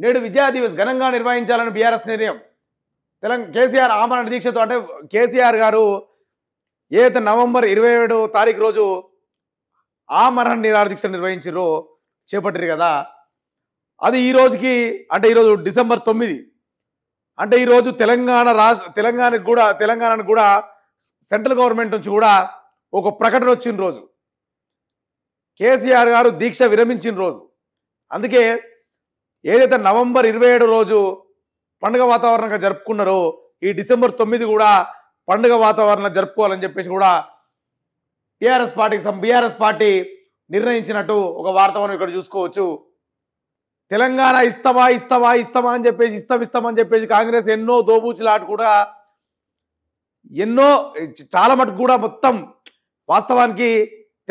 నేడు విద్యా దివస్ ఘనంగా నిర్వహించాలని బీఆర్ఎస్ నిర్ణయం. కేసీఆర్ ఆమరణ దీక్షతో, అంటే కేసీఆర్ గారు ఏదైతే నవంబర్ 27వ తారీఖు రోజు ఆమరణ నిరాహార దీక్ష నిర్వహించారో చేపట్టారు కదా, అది ఈ రోజుకి, అంటే ఈరోజు డిసెంబర్ 9, అంటే ఈరోజు తెలంగాణకు కూడా సెంట్రల్ గవర్నమెంట్ నుంచి కూడా ఒక ప్రకటన వచ్చిన రోజు, కేసీఆర్ గారు దీక్ష విరమించిన రోజు. అందుకే ఏదైతే నవంబర్ 27 రోజు పండుగ వాతావరణంగా జరుపుకున్నారో, ఈ డిసెంబర్ 9 కూడా పండుగ వాతావరణం జరుపుకోవాలని చెప్పేసి కూడా బీఆర్ఎస్ పార్టీ నిర్ణయించినట్టు ఒక వార్త మనం ఇక్కడ చూసుకోవచ్చు. తెలంగాణ ఇస్తామా అని చెప్పేసి ఇస్తామని చెప్పేసి కాంగ్రెస్ ఎన్నో దోబూచులాట కూడా చాలా మటుకు కూడా మొత్తం వాస్తవానికి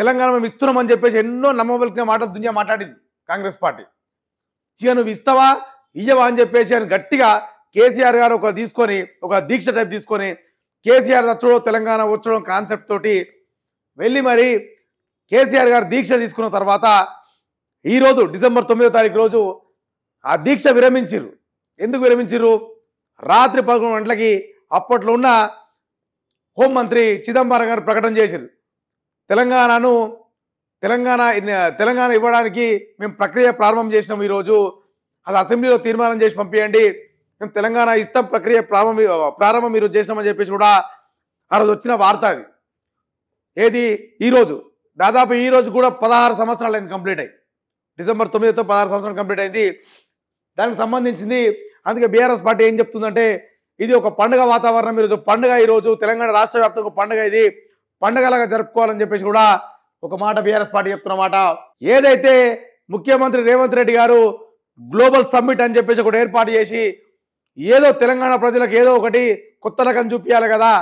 తెలంగాణ మేము ఇస్తున్నామని చెప్పేసి ఎన్నో నమ్మబలికిన మాట దునియా మాట్లాడింది కాంగ్రెస్ పార్టీ. ఇక నువ్వు ఇస్తావా ఇయ్యవా అని చెప్పేసి అని గట్టిగా కేసీఆర్ గారు ఒక దీక్ష టైప్ తీసుకొని కేసీఆర్ వచ్చడం తెలంగాణ వచ్చడం కాన్సెప్ట్ తోటి వెళ్ళి మరి కేసీఆర్ గారు దీక్ష తీసుకున్న తర్వాత ఈరోజు డిసెంబర్ 9వ తారీఖు రోజు ఆ దీక్ష విరమించారు. ఎందుకు విరమించారు? రాత్రి 11 గంటలకి అప్పట్లో ఉన్న హోంమంత్రి చిదంబరం గారు ప్రకటన చేశారు. తెలంగాణ ఇవ్వడానికి మేము ప్రక్రియ ప్రారంభం చేసినాం. ఈరోజు అది అసెంబ్లీలో తీర్మానం చేసి పంపించండి, మేము తెలంగాణ ఇస్తాం, ప్రక్రియ ప్రారంభం ఈరోజు చేసినామని చెప్పేసి కూడా ఆ రోజు వచ్చిన వార్త. అది ఏది ఈరోజు దాదాపు ఈ రోజు కూడా 16 సంవత్సరాలు అయింది కంప్లీట్ అయ్యి. డిసెంబర్ 9తో 16 సంవత్సరాలు కంప్లీట్ అయింది. దానికి సంబంధించింది. అందుకే బీఆర్ఎస్ పార్టీ ఏం చెప్తుందంటే ఇది ఒక పండుగ వాతావరణం, ఈరోజు పండుగ, ఈరోజు తెలంగాణ రాష్ట్ర వ్యాప్తంగా పండుగ, ఇది పండుగలాగా జరుపుకోవాలని చెప్పేసి కూడా ఒక మాట బీఆర్ఎస్ పార్టీ చెప్తున్నమాట. ఏదైతే ముఖ్యమంత్రి రేవంత్ రెడ్డి గారు గ్లోబల్ సమ్మిట్ అని చెప్పేసి ఒకటి ఏర్పాటు చేసి ఏదో తెలంగాణ ప్రజలకు ఏదో ఒకటి కొత్త రకం చూపించాలి కదా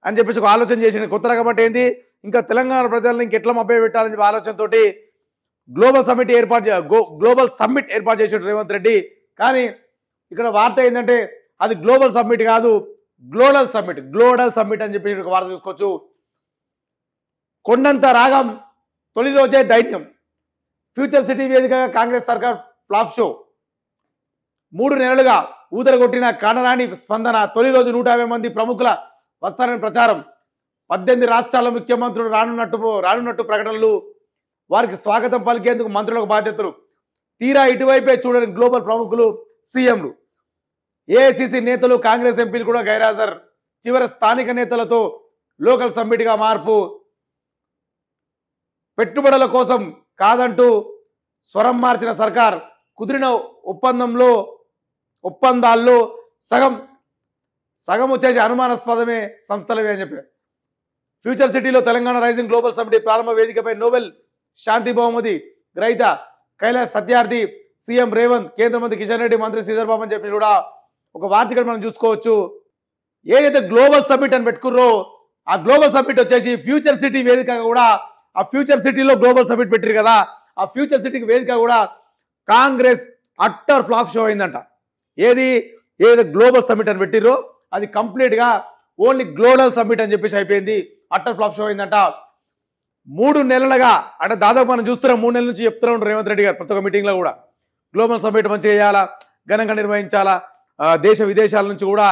అని చెప్పేసి ఒక ఆలోచన చేసింది. కొత్త రకం అంటే ఏంది, ఇంకా తెలంగాణ ప్రజలను ఇంకెట్లా మభ్య పెట్టాలని చెప్పి ఆలోచనతోటి గ్లోబల్ సమ్మిట్ ఏర్పాటు చేసాడు రేవంత్ రెడ్డి. కానీ ఇక్కడ వార్త ఏంటంటే అది గ్లోబల్ సమ్మిట్ కాదు, గ్లోడల్ సమ్మిట్ అని చెప్పి ఒక వార్త చూసుకోవచ్చు. కొండంత రాగం, తొలి రోజే దైన్యం, ఫ్యూచర్ సిటీ వేదికగా కాంగ్రెస్ సర్కార్ ఫ్లాప్ షో. 3 నెలలుగా ఊదరగొట్టిన కానరాని స్పందన. తొలి రోజు 150 మంది ప్రముఖుల వస్తారని ప్రచారం. 18 రాష్ట్రాల ముఖ్యమంత్రులు రానున్నట్టు ప్రకటనలు. వారికి స్వాగతం పలికేందుకు మంత్రులకు బాధ్యతలు. తీరా ఇటువైపే చూడని గ్లోబల్ ప్రముఖులు, సీఎంలు, ఏఐసిసి నేతలు, కాంగ్రెస్ ఎంపీలు కూడా గైరాజర్. చివరి స్థానిక నేతలతో లోకల్ సమ్మిట్గా మార్పు. పెట్టుబడుల కోసం కాదంటూ స్వరం మార్చిన సర్కార్. కుదిరిన ఒప్పందాల్లో సగం వచ్చేసి అనుమానాస్పదమే సంస్థలవే అని చెప్పారు. ఫ్యూచర్ సిటీలో తెలంగాణ రైజింగ్ గ్లోబల్ సమిటీ ప్రారంభ వేదికపై నోబెల్ శాంతి బహుమతి గ్రహీత కైలాష్ సత్యార్థి, సీఎం రేవంత్, కేంద్ర మంత్రి కిషన్ రెడ్డి, మంత్రి శ్రీధర్ బాబు అని చెప్పి కూడా ఒక వార్త మనం చూసుకోవచ్చు. ఏదైతే గ్లోబల్ సమ్మిట్ అని పెట్టుకుర్రో ఆ గ్లోబల్ సమ్మిట్ వచ్చేసి ఫ్యూచర్ సిటీ వేదికగా కూడా, ఆ ఫ్యూచర్ సిటీలో గ్లోబల్ సమ్మిట్ పెట్టారు కదా, ఆ ఫ్యూచర్ సిటీకి వేదిక కూడా కాంగ్రెస్ అట్టర్ ఫ్లాప్ షో అయిందంట. ఏదైతే గ్లోబల్ సమ్మిట్ అని పెట్టిర్రో అది కంప్లీట్గా ఓన్లీ గ్లోబల్ సమ్మిట్ అని చెప్పేసి అయిపోయింది, అట్టర్ ఫ్లాప్ షో అయిందంట. 3 నెలలుగా, అంటే దాదాపు మనం చూస్తున్నాం 3 నెలల నుంచి చెప్తూ ఉంటారు రేవంత్ రెడ్డి గారు ప్రతి ఒక్క మీటింగ్లో కూడా గ్లోబల్ సమ్మిట్ మంచిగా చేయాలా, ఘనంగా నిర్వహించాలా, దేశ విదేశాల నుంచి కూడా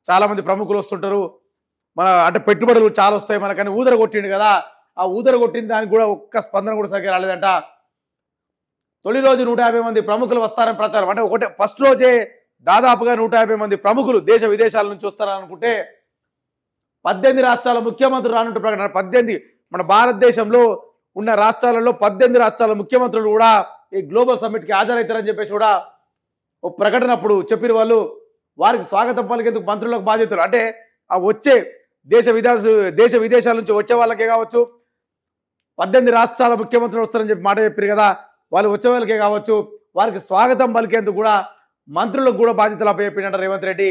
చాలామంది ప్రముఖులు వస్తుంటారు, అంటే పెట్టుబడులు చాలా వస్తాయి మనకని ఊదర కొట్టిండు కదా. ఆ ఊదర కొట్టిన దానికి కూడా ఒక్క స్పందన కూడా సరిగ్గా రాలేదంట. తొలి రోజు 150 మంది ప్రముఖులు వస్తారని ప్రచారం. అంటే ఫస్ట్ రోజే దాదాపుగా 150 మంది ప్రముఖులు దేశ విదేశాల నుంచి వస్తారని అనుకుంటే 18 రాష్ట్రాల ముఖ్యమంత్రులు రానుంటూ ప్రకటన. 18 మన భారతదేశంలో ఉన్న రాష్ట్రాలలో 18 రాష్ట్రాల ముఖ్యమంత్రులు కూడా ఈ గ్లోబల్ సమ్మిట్కి హాజరవుతారని చెప్పేసి కూడా ఒక ప్రకటన అప్పుడు చెప్పిన వాళ్ళు. వారికి స్వాగతం పలికేందుకు మంత్రులకు బాధ్యతలు. అంటే ఆ వచ్చే దేశ విదేశాల నుంచి వచ్చే వాళ్ళకే కావచ్చు, 18 రాష్ట్రాల ముఖ్యమంత్రులు వస్తారని చెప్పి మాట చెప్పారు కదా, వాళ్ళు వచ్చే వాళ్ళకే కావచ్చు, వారికి స్వాగతం పలికేందుకు కూడా మంత్రులకు కూడా బాధ్యతలు అప్పచెప్పినట్ట రేవంత్ రెడ్డి.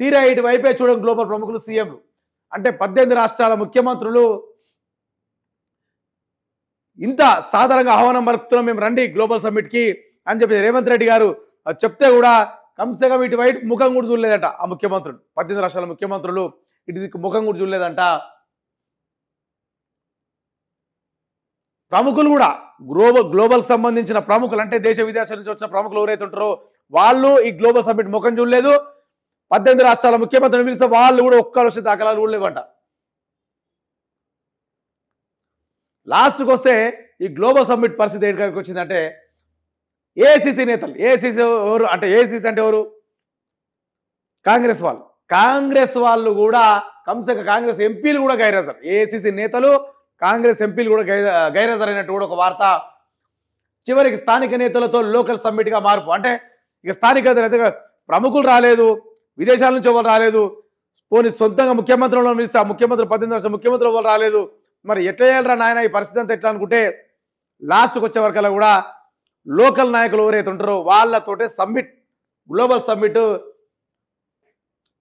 తీరా ఇటు వైపే చూడడం గ్లోబల్ ప్రముఖులు, సీఎంలు. అంటే 18 రాష్ట్రాల ముఖ్యమంత్రులు ఇంత సాధారణంగా ఆహ్వానం పలుకుతున్నాం మేము రండి గ్లోబల్ సమ్మిట్కి అని చెప్పి రేవంత్ రెడ్డి గారు చెప్తే కూడా కమ్సేకం ఇటు వైపు ముఖం కూడా చూడలేదట ఆ ముఖ్యమంత్రులు. 18 రాష్ట్రాల ముఖ్యమంత్రులు ఇటు ముఖం కూడా చూడలేదంట. ప్రముఖులు కూడా గ్లోబల్కి సంబంధించిన ప్రముఖులు అంటే దేశ విదేశాల నుంచి వచ్చిన ప్రముఖులు ఎవరైతే ఉంటారో వాళ్ళు ఈ గ్లోబల్ సమ్మిట్ ముఖం చూడలేదు. 18 రాష్ట్రాల ముఖ్యమంత్రులు పిలిస్తే వాళ్ళు కూడా ఒక్కరు వచ్చే దాఖలాలు కూడా లేవంట. లాస్ట్కి వస్తే ఈ గ్లోబల్ సమ్మిట్ పరిస్థితి ఎక్కడికి వచ్చిందంటే ఏఐసిసి నేతలు, ఏఐసిసి ఎవరు అంటే ఏఐసిసి అంటే ఎవరు? కాంగ్రెస్ వాళ్ళు కూడా కంసక కాంగ్రెస్ ఎంపీలు కూడా గైరాజర్, ఏఐసిసి నేతలు కాంగ్రెస్ ఎంపీలు కూడా గైరాజర్ అయినట్టు కూడా ఒక వార్త. చివరికి స్థానిక నేతలతో లోకల్ సమ్మిట్గా మార్పు. అంటే ఇక స్థానిక ప్రముఖులు రాలేదు, విదేశాల నుంచి ఎవరు రాలేదు, పోనీ సొంతంగా ముఖ్యమంత్రులను పిలిస్తే ఆ ముఖ్యమంత్రి 18 రాష్ట్ర ముఖ్యమంత్రులు ఎవరు రాలేదు. మరి ఎట్లా చేయాలరా నాయన ఈ పరిస్థితి అంతా ఎట్లా అనుకుంటే లాస్ట్కి వచ్చే వరకల్లా కూడా లోకల్ నాయకులు ఎవరైతే ఉంటారో వాళ్ళతోటే సమ్మిట్, గ్లోబల్ సమ్మిట్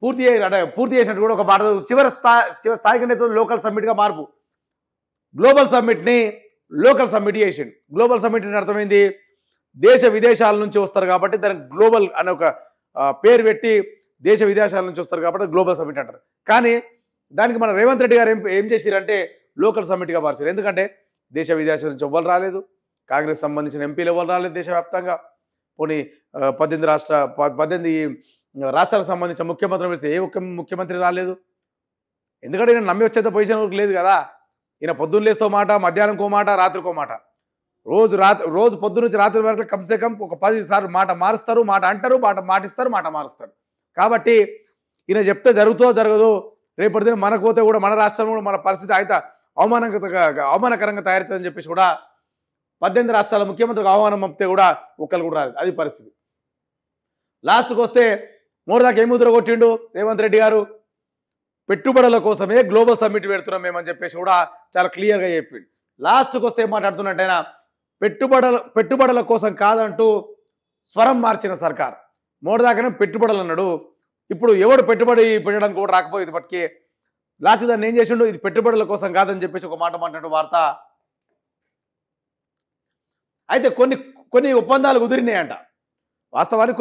పూర్తి చేసినట్టు కూడా ఒక మాట. చివరి స్థాయిక నేతలు లోకల్ సమ్మిట్గా మార్పు. గ్లోబల్ సమ్మిట్ని లోకల్ సమ్మిట్ చేసిండు. గ్లోబల్ సమ్మిట్ అని అర్థమైంది దేశ విదేశాల నుంచి వస్తారు కాబట్టి దానికి గ్లోబల్ అనే ఒక పేరు పెట్టి దేశ విదేశాల నుంచి వస్తారు కాబట్టి గ్లోబల్ సమ్మిట్ అంటారు. కానీ దానికి మన రేవంత్ రెడ్డి గారు ఏం చేసిరంటే లోకల్ సమ్మిట్గా మార్చారు. ఎందుకంటే దేశ విదేశాల నుంచి ఎవ్వరు రాలేదు, కాంగ్రెస్ సంబంధించిన ఎంపీలు ఎవరు రాలేదు దేశవ్యాప్తంగా. పోనీ 18 రాష్ట్రాలకు సంబంధించిన ముఖ్యమంత్రి పిలిస్తే ఏ ఒక్క ముఖ్యమంత్రి రాలేదు. ఎందుకంటే ఈయన నమ్మి వచ్చేంత పొజిషన్ వరకు లేదు కదా. ఈయన పొద్దున్న లేస్తో మాట, మధ్యాహ్నంకో మాట, రాత్రికో మాట, రోజు పొద్దు నుంచి రాత్రి వరకు కమ్సే కమ్ ఒక 10 సార్లు మాట మారుస్తారు, మాట అంటారు, మాటిస్తారు, మాట మారుస్తారు. కాబట్టి ఈయన చెప్తే జరగదు. రేపటి దిన మనకు పోతే కూడా మన రాష్ట్రం కూడా మన పరిస్థితి అయితే అవమానకరంగా తయారవుతుందని చెప్పేసి కూడా 18 రాష్ట్రాల ముఖ్యమంత్రికి ఆహ్వానం పంపితే కూడా ఒక్కరు కూడా రాలేదు. అది పరిస్థితి. లాస్ట్కి వస్తే మోడదాకా ఏం ముద్ర కొట్టిండు రేవంత్ రెడ్డి గారు? పెట్టుబడుల కోసమే గ్లోబల్ సమ్మిట్ పెడుతున్నాం మేమని చెప్పేసి కూడా చాలా క్లియర్గా చెప్పిండు. లాస్ట్కి వస్తే ఏం మాట్లాడుతున్నట్టయినా పెట్టుబడుల కోసం కాదంటూ స్వరం మార్చిన సర్కార్. మోడదాకానే పెట్టుబడులు అన్నాడు, ఇప్పుడు ఎవడు పెట్టుబడి పెట్టడానికి కూడా రాకపోయేది పట్టుకి లాస్ట్ దాన్ని ఏం చేసిండు, ఇది పెట్టుబడుల కోసం కాదని చెప్పేసి ఒక మాట మాట్లాడిన వార్త. అయితే కొన్ని ఒప్పందాలు కుదిరినాయంట. వాస్తవానికి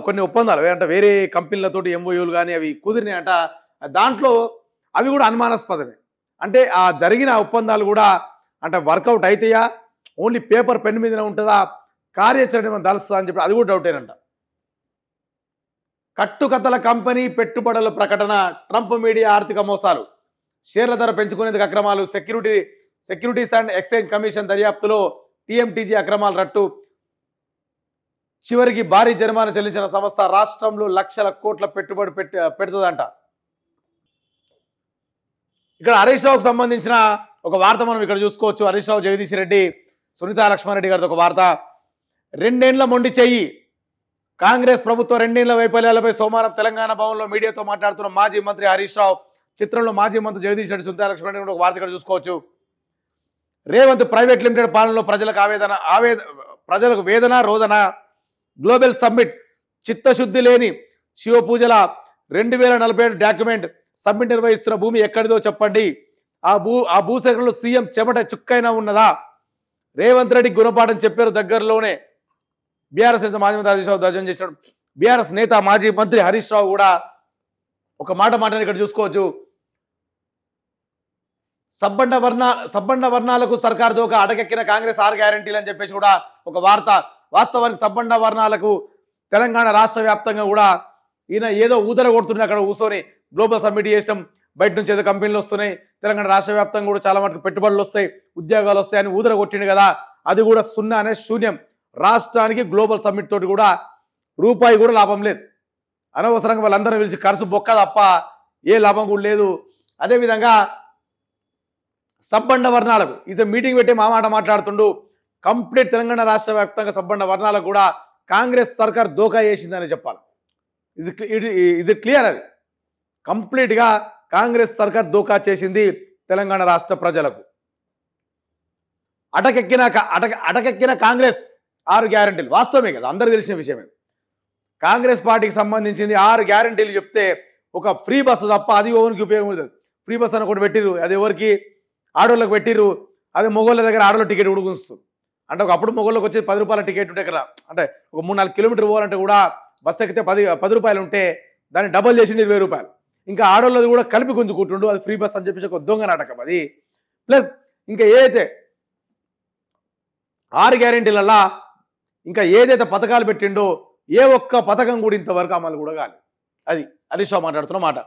కొన్ని ఒప్పందాలు అంటే వేరే కంపెనీలతోటి ఎంఓయూలు కానీ అవి కుదిరినాయంట. దాంట్లో అవి కూడా అనుమానాస్పదమే. అంటే ఆ జరిగిన ఒప్పందాలు కూడా అంటే వర్కౌట్ అవుతాయా, ఓన్లీ పేపర్ పెన్ మీదనే ఉంటుందా, కార్యాచరణ ఏమైనా దలుస్తుందా అని చెప్పి అది కూడా డౌటేనంట. కట్టుకథల కంపెనీ పెట్టుబడుల ప్రకటన, ట్రంప్ మీడియా ఆర్థిక మోసాలు, షేర్ల ధర పెంచుకునేందుకు అక్రమాలు, సెక్యూరిటీస్ అండ్ ఎక్స్చేంజ్ కమిషన్ దర్యాప్తులో టీఎంటీజీ అక్రమాలు రట్టు, చివరికి భారీ జరిమానా చెల్లించిన సంస్థ రాష్ట్రంలో లక్షల కోట్ల పెట్టుబడి పెడుతుందంట. ఇక్కడ హరీష్ రావుకు సంబంధించిన ఒక వార్త మనం ఇక్కడ చూసుకోవచ్చు. హరీష్ రావు, జగదీష్ రెడ్డి, సునీతా లక్ష్మారెడ్డి గారితో ఒక వార్త. 2 ఏళ్ల మొండి చెయ్యి, కాంగ్రెస్ ప్రభుత్వ 2 ఏళ్ల వైఫల్యాలపై సోమవారం తెలంగాణ భవన్లో మీడియాతో మాట్లాడుతున్న మాజీ మంత్రి హరీష్ రావు. చిత్రంలో మాజీ మంత్రి జగదీష్ రెడ్డి, సునీతా లక్ష్మారెడ్డి ఒక వార్త ఇక్కడ చూసుకోవచ్చు. రేవంత్ ప్రైవేట్ లిమిటెడ్ పాలనలో ప్రజలకు వేదన రోదన, గ్లోబల్ సమ్మిట్ చిత్తశుద్ధి లేని శివ పూజల 2047 డాక్యుమెంట్, సమ్మిట్ నిర్వహిస్తున్న భూమి ఎక్కడిదో చెప్పండి, ఆ భూసేకరణలో సీఎం చెమట చుక్కైనా ఉన్నదా, రేవంత్ రెడ్డి గుణపాఠం చెప్పారు దగ్గరలోనే. బీఆర్ఎస్ నేత మాజీ మంత్రి హరీష్ రావు ధ్వజం చేశాడు. బీఆర్ఎస్ నేత మాజీ మంత్రి హరీష్ రావు కూడా ఒక మాట ఇక్కడ చూసుకోవచ్చు. సబ్బండ వర్ణాలకు సర్కార్ దోకా, అటకెక్కిన కాంగ్రెస్ 6 గ్యారంటీలు అని చెప్పేసి కూడా ఒక వార్త. వాస్తవానికి సబ్బండ వర్ణాలకు తెలంగాణ రాష్ట్ర వ్యాప్తంగా కూడా ఈయన ఏదో ఊదర కొడుతున్నాయి. అక్కడ కూర్చొని గ్లోబల్ సమ్మిట్ చేసాం, బయట నుంచి ఏదో కంపెనీలు వస్తున్నాయి, తెలంగాణ రాష్ట్ర వ్యాప్తంగా కూడా చాలా మటుకు పెట్టుబడులు వస్తాయి, ఉద్యోగాలు వస్తాయని ఊదర కొట్టిండు కదా. అది కూడా సున్నానే, శూన్యం. రాష్ట్రానికి గ్లోబల్ సమ్మిట్ తోటి కూడా రూపాయి కూడా లాభం లేదు. అనవసరంగా వాళ్ళందరూ పిలిచి ఖర్చు బొక్క తప్ప ఏ లాభం కూడా లేదు. అదేవిధంగా సబ్బండ వర్ణాలకు ఇది మీటింగ్ పెట్టి మాట మాట్లాడుతుండు. కంప్లీట్ తెలంగాణ రాష్ట్ర వ్యాప్తంగా సబ్బండ వర్ణాలకు కూడా కాంగ్రెస్ సర్కార్ దోకా చేసిందని చెప్పాలి. ఇది క్లియర్. అది కంప్లీట్గా కాంగ్రెస్ సర్కార్ దోకా చేసింది తెలంగాణ రాష్ట్ర ప్రజలకు. అటకెక్కిన కాంగ్రెస్ 6 గ్యారంటీలు వాస్తవమే కదా, అందరూ తెలిసిన విషయమే. కాంగ్రెస్ పార్టీకి సంబంధించింది 6 గ్యారంటీలు చెప్తే ఒక ఫ్రీ బస్సు తప్ప అది ఎవరికి ఉపయోగం లేదు. ఫ్రీ బస్ అని ఒకటి పెట్టిర్రు, అది ఎవరికి, ఆడోళ్ళకి పెట్టిర్రు. అది మొగోళ్ళ దగ్గర ఆడోళ్ళ టికెట్ ఉడుగుస్తుంది. అంటే ఒకప్పుడు మొగోళ్ళకి వచ్చేది 10 రూపాయల టికెట్ ఉంటే కదా, అంటే ఒక 3-4 కిలోమీటర్ పోవాలంటే కూడా బస్సు ఎక్కితే 10 రూపాయలు ఉంటే దాన్ని డబల్ చేసింది 20 రూపాయలు. ఇంకా ఆడోళ్ళది కూడా కలిపి గుంజుకుంటుండు, అది ఫ్రీ బస్ అని చెప్పేసి ఒక దొంగ నాటకం అది. ప్లస్ ఇంకా ఏదైతే 6 గ్యారెంటీలల్లా ఇంకా ఏదైతే పథకాలు పెట్టిండో ఏ ఒక్క పథకం కూడా ఇంతవరకు అమలు కూడా కాలేదు. అది హరీష్ రావు మాట్లాడుతున్న మాట.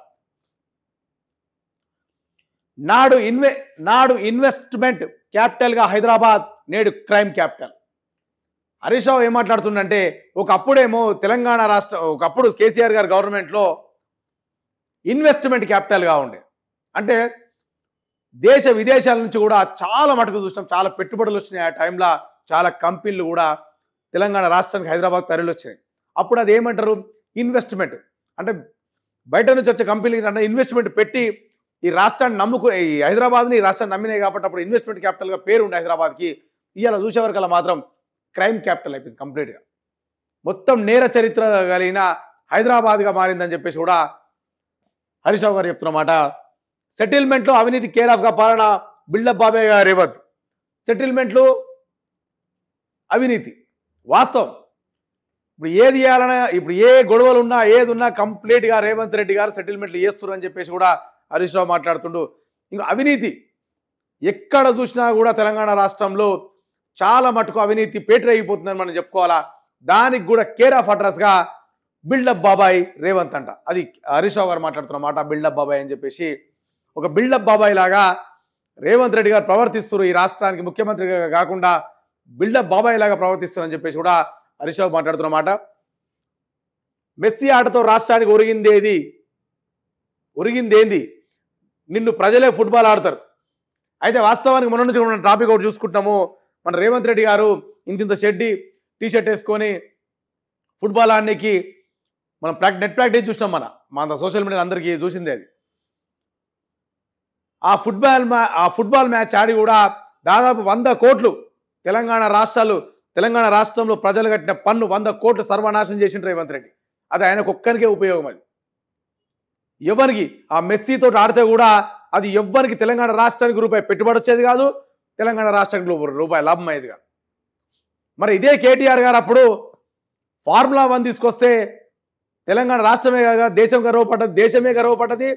నాడు ఇన్వెస్ట్మెంట్ క్యాపిటల్గా హైదరాబాద్, నేడు క్రైమ్ క్యాపిటల్. హరీష్ రావు ఏం మాట్లాడుతుండంటే, ఒకప్పుడేమో తెలంగాణ ఒకప్పుడు కేసీఆర్ గారు గవర్నమెంట్లో ఇన్వెస్ట్మెంట్ క్యాపిటల్గా ఉండే, అంటే దేశ విదేశాల నుంచి కూడా చాలా మటుకు చూసినాం, చాలా పెట్టుబడులు వచ్చినాయి. ఆ టైంలో చాలా కంపెనీలు కూడా తెలంగాణ రాష్ట్రానికి హైదరాబాద్ తరలి వచ్చినాయి. అప్పుడు అది ఏమంటారు, ఇన్వెస్ట్మెంట్. అంటే బయట నుంచి వచ్చే కంపెనీకి అంటే ఇన్వెస్ట్మెంట్ పెట్టి ఈ రాష్ట్రాన్ని ఈ హైదరాబాద్ని ఈ రాష్ట్రాన్ని నమ్మినాయి కాబట్టి అప్పుడు ఇన్వెస్ట్మెంట్ క్యాపిటల్గా పేరు ఉండే హైదరాబాద్కి. ఇవాళ చూసేవరకల్లా మాత్రం క్రైమ్ క్యాపిటల్ అయిపోయింది కంప్లీట్గా. మొత్తం నేర చరిత్ర కలిగిన హైదరాబాద్గా మారిందని చెప్పేసి కూడా హరీష్ రావు గారు చెప్తున్నమాట. సెటిల్మెంట్లో అవినీతి కేర్ ఆఫ్గా పాలన, బిల్డప్ బాబాయ్ గారు రేవంత్. సెటిల్మెంట్లు అవినీతి వాస్తవం. ఇప్పుడు ఏది చేయాలన్నా, ఇప్పుడు ఏ గొడవలు ఉన్నా ఏది ఉన్నా కంప్లీట్గా రేవంత్ రెడ్డి గారు సెటిల్మెంట్లు చేస్తున్నారని చెప్పేసి కూడా హరీష్ రావు మాట్లాడుతుండు. ఇంకా అవినీతి ఎక్కడ చూసినా కూడా తెలంగాణ రాష్ట్రంలో చాలా మటుకు అవినీతి పేటరైపోతుందని మనం చెప్పుకోవాలా. దానికి కూడా కేర్ ఆఫ్ అడ్రస్గా బిల్డప్ బాబాయ్ రేవంత్ అంట. అది హరీష్ రావు గారు మాట్లాడుతున్నమాట. బిల్డప్ బాబాయ్ అని చెప్పేసి ఒక బిల్డప్ బాబాయ్ లాగా రేవంత్ రెడ్డి గారు ప్రవర్తిస్తున్నారు. ఈ రాష్ట్రానికి ముఖ్యమంత్రిగా కాకుండా బిల్డప్ బాబాయ్ లాగా ప్రవర్తిస్తున్నారని చెప్పేసి కూడా హరీష్ రావు మాట్లాడుతున్నమాట. మెస్సీ ఆటతో రాష్ట్రానికి ఒరిగిందేంది, నిన్ను ప్రజలే ఫుట్బాల్ ఆడతారు. అయితే వాస్తవానికి మొన్న నుంచి మనం టాపిక్ ఒకటి చూసుకుంటున్నాము. మన రేవంత్ రెడ్డి గారు ఇంత షెడ్డి టీషర్ట్ వేసుకొని ఫుట్బాల్ ఆడడానికి మనం నెట్ ప్రాక్టీస్ చూసినాం. మన సోషల్ మీడియా అందరికీ చూసిందే అది. ఆ ఫుట్బాల్ మ్యాచ్ ఆడి కూడా దాదాపు 100 కోట్లు తెలంగాణ రాష్ట్రంలో ప్రజలు కట్టిన పన్ను 100 కోట్లు సర్వనాశనం చేసిండు రేవంత్ రెడ్డి. అది ఆయనకు ఒక్కరికే ఉపయోగం. అది ఎవరికి ఆ మెస్సీతో ఆడితే కూడా అది ఎవ్వరికి తెలంగాణ రాష్ట్రానికి రూపాయి పెట్టుబడి వచ్చేది కాదు, తెలంగాణ రాష్ట్రానికి రూపాయి లాభం అయ్యేది కాదు. మరి ఇదే కేటీఆర్ గారు అప్పుడు ఫార్ములా 1 తీసుకొస్తే తెలంగాణ రాష్ట్రమే కాగా దేశమే గర్వపడ్డది.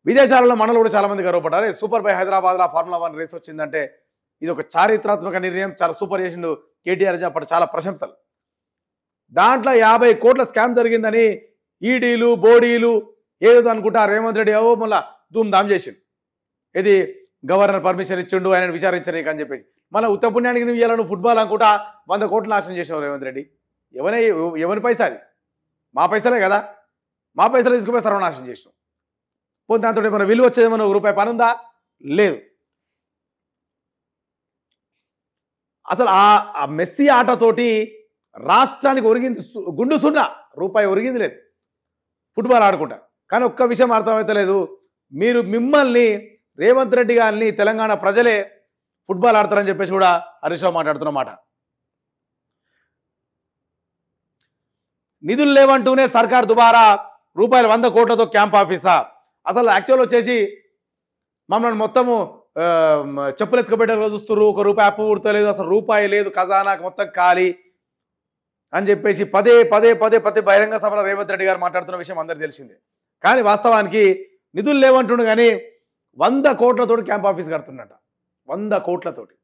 విదేశాలలో మనలు కూడా చాలా మంది గర్వపడ్డారు. సూపర్ బై హైదరాబాద్లో ఫార్ములా 1 రేస్ వచ్చిందంటే ఇది ఒక చారిత్రాత్మక నిర్ణయం, చాలా సూపర్ చేసిండు కేటీఆర్. చెప్పడం చాలా ప్రశంసలు. దాంట్లో 50 కోట్ల స్కామ్ జరిగిందని ఈడీలు బోడీలు ఏదో అనుకుంటా రేవంత్ రెడ్డి మళ్ళీ ధూమ్ధామ్ చేసిండు. ఇది గవర్నర్ పర్మిషన్ ఇచ్చిండు ఆయన విచారించడానికి అని చెప్పేసి. మళ్ళీ ఉత్త పుణ్యానికి నువ్వు ఇవ్వాలను ఫుట్బాల్ అనుకుంటా 100 కోట్లు నాశనం చేసినావు రేవంత్ రెడ్డి. ఎవరి పైసా అది? మా పైసలే కదా, మా పైసలు తీసుకుపోయి సర్వనాశనం చేసినాం. పోతే దాంతో మన విలువ వచ్చేది, మన రూపాయి పని ఉందా? లేదు. అసలు ఆ మెస్సీ ఆటతోటి రాష్ట్రానికి ఒరిగింది గుండు సున్నా, రూపాయి ఒరిగింది లేదు ఫుట్బాల్ ఆడుకుంటా. కానీ ఒక్క విషయం అర్థమవుతలేదు, మిమ్మల్ని రేవంత్ రెడ్డి గారిని తెలంగాణ ప్రజలే ఫుట్బాల్ ఆడతారని చెప్పేసి కూడా హరీష్ రావు మాట్లాడుతున్నమాట. నిధులు లేవంటూనే సర్కార్ దుబారా రూపాయలు 100 కోట్లతో క్యాంప్ ఆఫీసా. అసలు యాక్చువల్ వచ్చేసి మమ్మల్ని మొత్తము చెప్పులు ఎత్తుకుపెట్టారు చూస్తున్నారు. 1 రూపాయి అప్పు పుడతలేదు, అసలు రూపాయి లేదు, ఖజానాకు మొత్తం ఖాళీ అని చెప్పేసి పదే బహిరంగ సభలో రేవంత్ రెడ్డి గారు మాట్లాడుతున్న విషయం అందరికీ తెలిసిందే. కానీ వాస్తవానికి నిధులు లేవంటుండు కానీ 100 కోట్లతోటి క్యాంప్ ఆఫీస్ కడుతున్నట. 100 కోట్లతోటి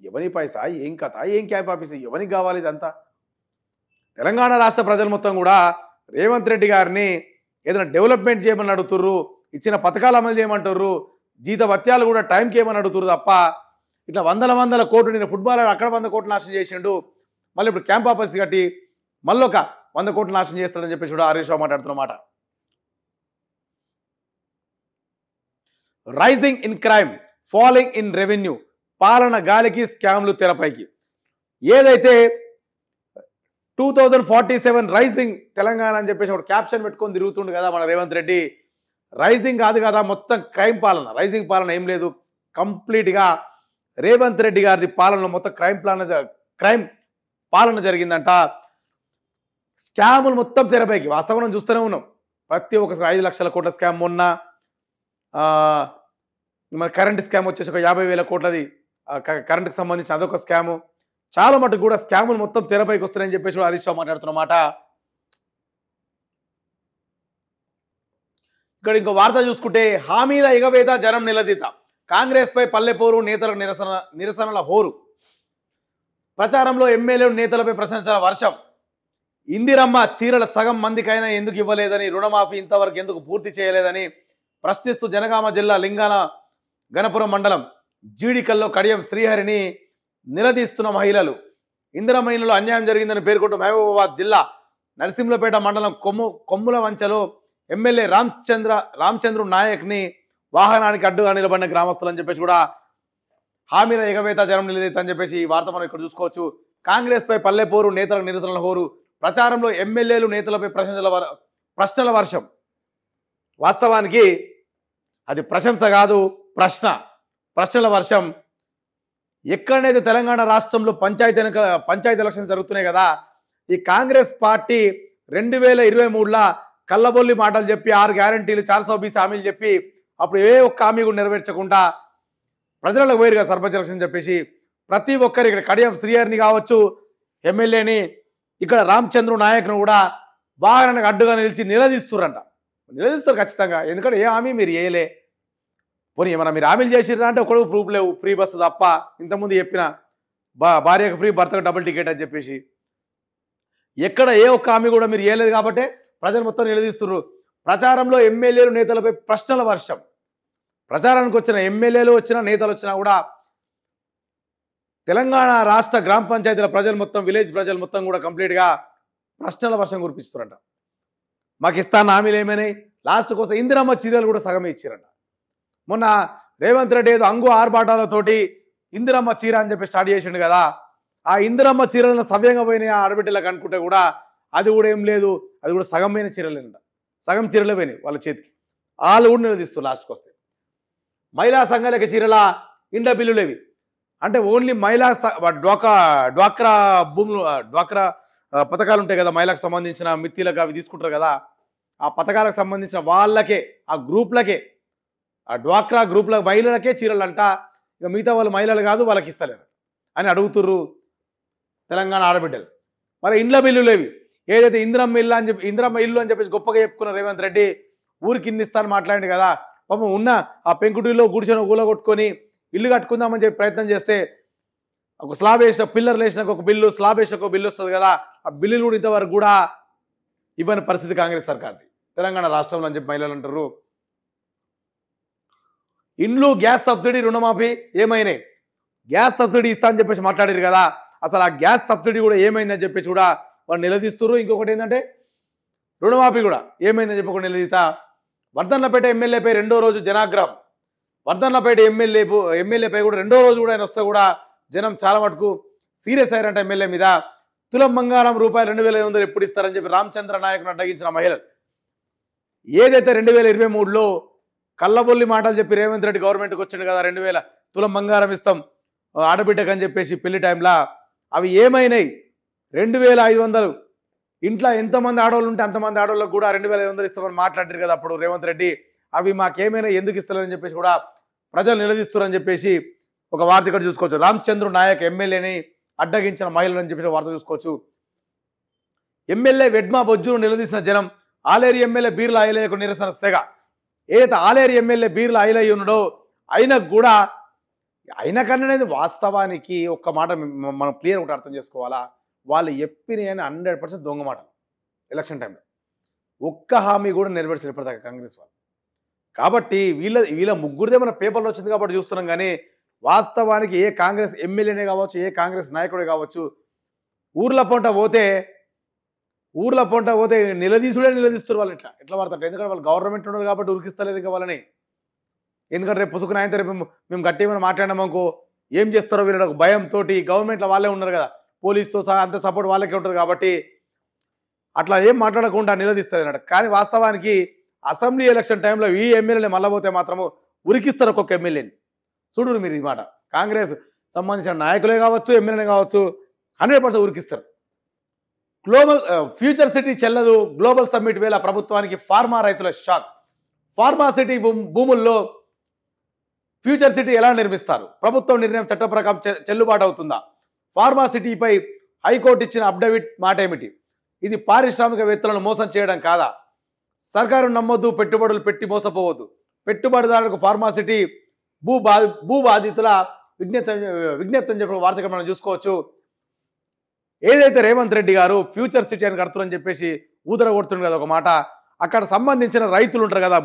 ఎవరి పైసా, ఏం కథ, ఏం క్యాంప్ ఆఫీస్, ఎవరికి కావాలి ఇదంతా? తెలంగాణ రాష్ట్ర ప్రజలు మొత్తం కూడా రేవంత్ రెడ్డి గారిని ఏదైనా డెవలప్మెంట్ చేయమని అడుగుతుర్రు, ఇచ్చిన పథకాలు అమలు చేయమంటుర్రు, జీత భత్యాలు కూడా టైంకి ఏమని అడుగుతుర్రు తప్ప ఇట్లా వందల కోట్లు. నేను ఫుట్బాల్ అక్కడ 100 కోట్లు నాశనం చేసిండు, మళ్ళీ ఇప్పుడు క్యాంప్ ఆఫీస్ కట్టి మళ్ళీ ఒక 100 కోట్లు నాశనం చేస్తాడని చెప్పేసి కూడా హరీష్ రావు మాట్లాడుతున్నమాట. Rising in crime, falling in revenue, పాలన గాలికి స్కామ్లు తెరపైకి. ఏదైతే 2047 రైజింగ్ తెలంగాణ అని చెప్పేసి ఒక క్యాప్షన్ పెట్టుకొని తిరుగుతుండు కదా మన రేవంత్ రెడ్డి. రైజింగ్ కాదు కదా, మొత్తం క్రైమ్ పాలన. రైజింగ్ పాలన ఏం లేదు, కంప్లీట్గా రేవంత్ రెడ్డి గారిది పాలనలో మొత్తం క్రైమ్ పాలన జరిగిందంట. స్కాములు మొత్తం తెరపైకి. వాస్తవం చూస్తూనే ఉన్నాం. ప్రతి ఒక్క 5 లక్షల కోట్ల స్కామ్, మొన్న మన కరెంట్ స్కామ్ వచ్చేసి ఒక 50,000 కోట్లది కరెంట్కి సంబంధించి అదొక స్కాము. చాలా మటుకు కూడా స్కాములు మొత్తం తెరపైకి వస్తున్నాయని చెప్పేసి కూడా హరీష్ రావు మాట్లాడుతున్నమాట. ఇక్కడ ఇంకో వార్త చూసుకుంటే, హామీల ఎగవేత జనం నిలదీత, కాంగ్రెస్ పై పల్లెపోరు, నేతలకు నిరసనల హోరు. ప్రచారంలో ఎమ్మెల్యేలు నేతలపై ప్రశంసల వర్షం. ఇందిరమ్మ చీరల సగం మందికైనా ఎందుకు ఇవ్వలేదని, రుణమాఫీ ఇంతవరకు ఎందుకు పూర్తి చేయలేదని ప్రశ్నిస్తూ జనగామ జిల్లా లింగాల గణపురం మండలం జీడికల్లో కడియం శ్రీహరిని నిలదీస్తున్న మహిళలు. ఇందిరమ్మ ఇళ్లలో అన్యాయం జరిగిందని పేర్కొంటూ మహబూబాబాద్ జిల్లా నరసింహులపేట మండలం కొమ్ముల వంచలో ఎమ్మెల్యే రామచంద్రు నాయక్ని వాహనానికి అడ్డుగా నిలబడిన గ్రామస్తులు అని చెప్పేసి కూడా హామీల ఎగవేత జనం నిలదీత అని చెప్పేసి ఈ వార్త మనం ఇక్కడ చూసుకోవచ్చు. కాంగ్రెస్ పై పల్లెపోరు, నేతలకు నిరసనల హోరు. ప్రచారంలో ఎమ్మెల్యేలు నేతలపై ప్రశ్నల వర్షం. వాస్తవానికి అది ప్రశంస కాదు, ప్రశ్నల వర్షం. ఎక్కడైతే తెలంగాణ రాష్ట్రంలో పంచాయతీ ఎలక్షన్ జరుగుతున్నాయి కదా, ఈ కాంగ్రెస్ పార్టీ 2023లా కల్లబొల్లి మాటలు చెప్పి 6 గ్యారంటీలు 420 హామీలు చెప్పి అప్పుడు ఏ ఒక్క హామీ కూడా నెరవేర్చకుండా ప్రజలకు పోయారు కదా సర్పంచ్ ఎలక్షన్ చెప్పేసి. ప్రతి ఒక్కరు ఇక్కడ కడియం శ్రీహరిని కావచ్చు, ఎమ్మెల్యేని, ఇక్కడ రామచంద్రు నాయక్ను కూడా వాహనానికి అడ్డుగా నిలదీస్తారు ఖచ్చితంగా. ఎందుకంటే ఏ హామీ మీరు చేయలే, పోనీ ఏమన్నా మీరు హామీలు చేసిర్రా అంటే ఒకడు ప్రూఫ్ లేవు. ఫ్రీ బస్సు తప్ప ఇంతకుముందు చెప్పిన భార్యకు ఫ్రీ, భర్తకు డబుల్ టికెట్ అని చెప్పేసి ఎక్కడ ఏ ఒక్క హామీ కూడా మీరు చేయలేదు కాబట్టి ప్రజలు మొత్తం నిలదీస్తున్నారు. ప్రచారంలో ఎమ్మెల్యేలు నేతలపై ప్రశ్నల వర్షం. ప్రచారానికి వచ్చిన ఎమ్మెల్యేలు వచ్చినా నేతలు వచ్చినా కూడా తెలంగాణ రాష్ట్ర గ్రామ పంచాయతీల ప్రజలు మొత్తం, విలేజ్ ప్రజలు మొత్తం కూడా కంప్లీట్గా ప్రశ్నల వర్షం కురిపిస్తారంట. మాకు ఇస్తాను హామీలు ఏమైనాయి, లాస్ట్ కోసం ఇందిరమ్మ చీరలు కూడా సగమే ఇచ్చారంట. మొన్న రేవంత్ రెడ్డి ఏదో అంగు ఆర్భాటాలతోటి ఇందిరమ్మ చీర అని చెప్పి స్టార్ట్ చేసిండు కదా, ఆ ఇందిరమ్మ చీరలను సవ్యంగా పోయినాయి ఆడబిడ్డలకు అనుకుంటే కూడా అది కూడా ఏం లేదు, అది కూడా సగం పోయిన చీరలేనంట. సగం చీరలే పోయినాయి వాళ్ళ చేతికి. వాళ్ళు కూడా నిలదీస్తారు లాస్ట్కి వస్తే. మహిళా సంఘాలకి చీరల ఇండ్ల బిల్లులేవి అంటే ఓన్లీ మహిళా డ్వాక్రా భూములు, డ్వాక్రా పథకాలు ఉంటాయి కదా మహిళలకు సంబంధించిన, మిత్తిలకు అవి తీసుకుంటారు కదా, ఆ పథకాలకు సంబంధించిన వాళ్ళకే, ఆ గ్రూప్లకే, ఆ డ్వాక్రా గ్రూప్ల మహిళలకే చీరలు అంట. ఇక మిగతా వాళ్ళు మహిళలు కాదు, వాళ్ళకి ఇస్తలేరు అని అడుగుతుర్రు తెలంగాణ ఆడబిడ్డలు. మరి ఇండ్ల బిల్లులేవి ఏదైతే ఇందిరమ్మ ఇల్లు అని చెప్పేసి గొప్పగా చెప్పుకున్న రేవంత్ రెడ్డి ఊరికి ఇన్నిస్తాను మాట్లాడింది కదా, పాపం ఉన్న ఆ పెంకుటిలో గుడిసెను కూలగొట్టుకొని ఇల్లు కట్టుకుందామని చెప్పి ప్రయత్నం చేస్తే ఒక స్లాబ్ వేసిన, పిల్లర్లు వేసినాక ఒక బిల్లు, స్లాబ్ వేసినాక ఒక బిల్లు వస్తుంది కదా, ఆ బిల్లులు కూడా ఇంతవరకు కూడా ఇవ్వని పరిస్థితి కాంగ్రెస్ సర్కార్ది తెలంగాణ రాష్ట్రంలో అని చెప్పి మహిళలు అంటారు. ఇండ్లు, గ్యాస్ సబ్సిడీ, రుణమాఫీ ఏమైనాయి? గ్యాస్ సబ్సిడీ ఇస్తా అని చెప్పేసి మాట్లాడారు కదా, అసలు ఆ గ్యాస్ సబ్సిడీ కూడా ఏమైందని చెప్పేసి కూడా వాళ్ళు నిలదీస్తున్నారు. ఇంకొకటి ఏంటంటే రుణమాఫీ కూడా ఏమైందని చెప్పి ఒక నిలదీత. వర్ధన్నపేట ఎమ్మెల్యేపై 2వ రోజు జనాగ్రహం. వర్ధన్నపేట ఎమ్మెల్యేపై కూడా 2వ రోజు కూడా ఆయన వస్తే కూడా జనం చాలా మటుకు సీరియస్ అయ్యారంట ఎమ్మెల్యే మీద. తులం బంగారం ₹2,500 ఎప్పుడు ఇస్తారని చెప్పి రామచంద్ర నాయక్ను అడ్డగించిన మహిళలు. ఏదైతే 2023లో కల్లబొల్లి మాటలు చెప్పి రేవంత్ రెడ్డి గవర్నమెంట్కి వచ్చింది కదా, 2000 తులం బంగారం ఇస్తాం ఆడబిడ్డకు అని చెప్పేసి పెళ్లి టైంలో, అవి ఏమైనాయి? 2,500 ఇంట్లో ఎంతమంది ఆడవాళ్ళు ఉంటే అంతమంది ఆడవాళ్ళకు కూడా 2,500 ఇస్తామని మాట్లాడారు కదా అప్పుడు రేవంత్ రెడ్డి. అవి మాకేమైనా ఎందుకు ఇస్తారని చెప్పేసి కూడా ప్రజలు నిలదీస్తారని చెప్పేసి ఒక వార్త ఇక్కడ చూసుకోవచ్చు. రామచంద్రు నాయక్ ఎమ్మెల్యేని అడ్డగించిన మహిళలు అని చెప్పేసి వార్త చూసుకోవచ్చు. ఎమ్మెల్యే వెడ్మా బొజ్జును నిలదీసిన జనం. ఆలేరు ఎమ్మెల్యే బీర్ల ఐలయ్యకు నిరసన సెగ. ఏదైతే ఆలేరు ఎమ్మెల్యే బీర్ల ఐలయ్య ఉన్నాడో ఆయనకు కూడా, అయిన కన్నా వాస్తవానికి ఒక్క మాట మనం క్లియర్ ఒకటి అర్థం చేసుకోవాలా, వాళ్ళు చెప్పిన 100% దొంగ మాట. ఎలక్షన్ టైంలో ఒక్క హామీ కూడా నెరవేర్చారు ఇప్పటిదాకా కాంగ్రెస్ వాళ్ళు. కాబట్టి వీళ్ళ ముగ్గురిదే మన పేపర్లో వచ్చింది కాబట్టి చూస్తున్నాం. కానీ వాస్తవానికి ఏ కాంగ్రెస్ ఎమ్మెల్యేనే కావచ్చు, ఏ కాంగ్రెస్ నాయకుడే కావచ్చు, ఊర్ల పొంట పోతే నిలదీస్తారు వాళ్ళు. ఎట్లా పడతారు? ఎందుకంటే వాళ్ళు గవర్నమెంట్ ఉన్నారు కాబట్టి ఉరికిస్తలేదు ఇంకా వాళ్ళని. ఎందుకంటే రేపు పుసుకుని ఆయన రేపు మేము గట్టి ఏమైనా మాట్లాడినామనుకో ఏం చేస్తారో వీళ్ళకి భయంతో, గవర్నమెంట్లో వాళ్ళే ఉన్నారు కదా, పోలీసుతో సహా అంత సపోర్ట్ వాళ్ళకే ఉంటుంది కాబట్టి అట్లా ఏం మాట్లాడకుండా నిలదీస్తుంది అన్నట్టు. కానీ వాస్తవానికి అసెంబ్లీ ఎలక్షన్ టైంలో ఈ ఎమ్మెల్యేని మళ్ళీ పోతే మాత్రము ఉరికిస్తారు ఒక్కొక్క ఎమ్మెల్యేని. చూడరు మీరు ఈ మాట. కాంగ్రెస్ సంబంధించిన నాయకులే కావచ్చు, ఎమ్మెల్యేనే కావచ్చు, 100% ఉరికిస్తారు. ఫ్యూచర్ సిటీ చెల్లదు. గ్లోబల్ సమ్మిట్ వేళ ప్రభుత్వానికి ఫార్మా రైతుల షాక్. ఫార్మా సిటీ భూముల్లో ఫ్యూచర్ సిటీ ఎలా నిర్మిస్తారు? ప్రభుత్వం నిర్ణయం చట్ట ప్రకారం చెల్లుబాటు అవుతుందా? ఫార్మా సిటీపై హైకోర్టు ఇచ్చిన అఫిడవిట్ మాట ఏమిటి? ఇది పారిశ్రామికవేత్తలను మోసం చేయడం కాదా? సర్కారు నమ్మొద్దు, పెట్టుబడులు పెట్టి మోసపోవద్దు. పెట్టుబడిదారులకు ఫార్మా సిటీ భూ బాధితుల విజ్ఞప్తి అని చెప్పి వార్తగా మనం చూసుకోవచ్చు. ఏదైతే రేవంత్ రెడ్డి గారు ఫ్యూచర్ సిటీ అని కడుతున్నారని చెప్పేసి ఊదర కొడుతుంది కదా ఒక మాట, అక్కడ సంబంధించిన రైతులు ఉంటారు కదా,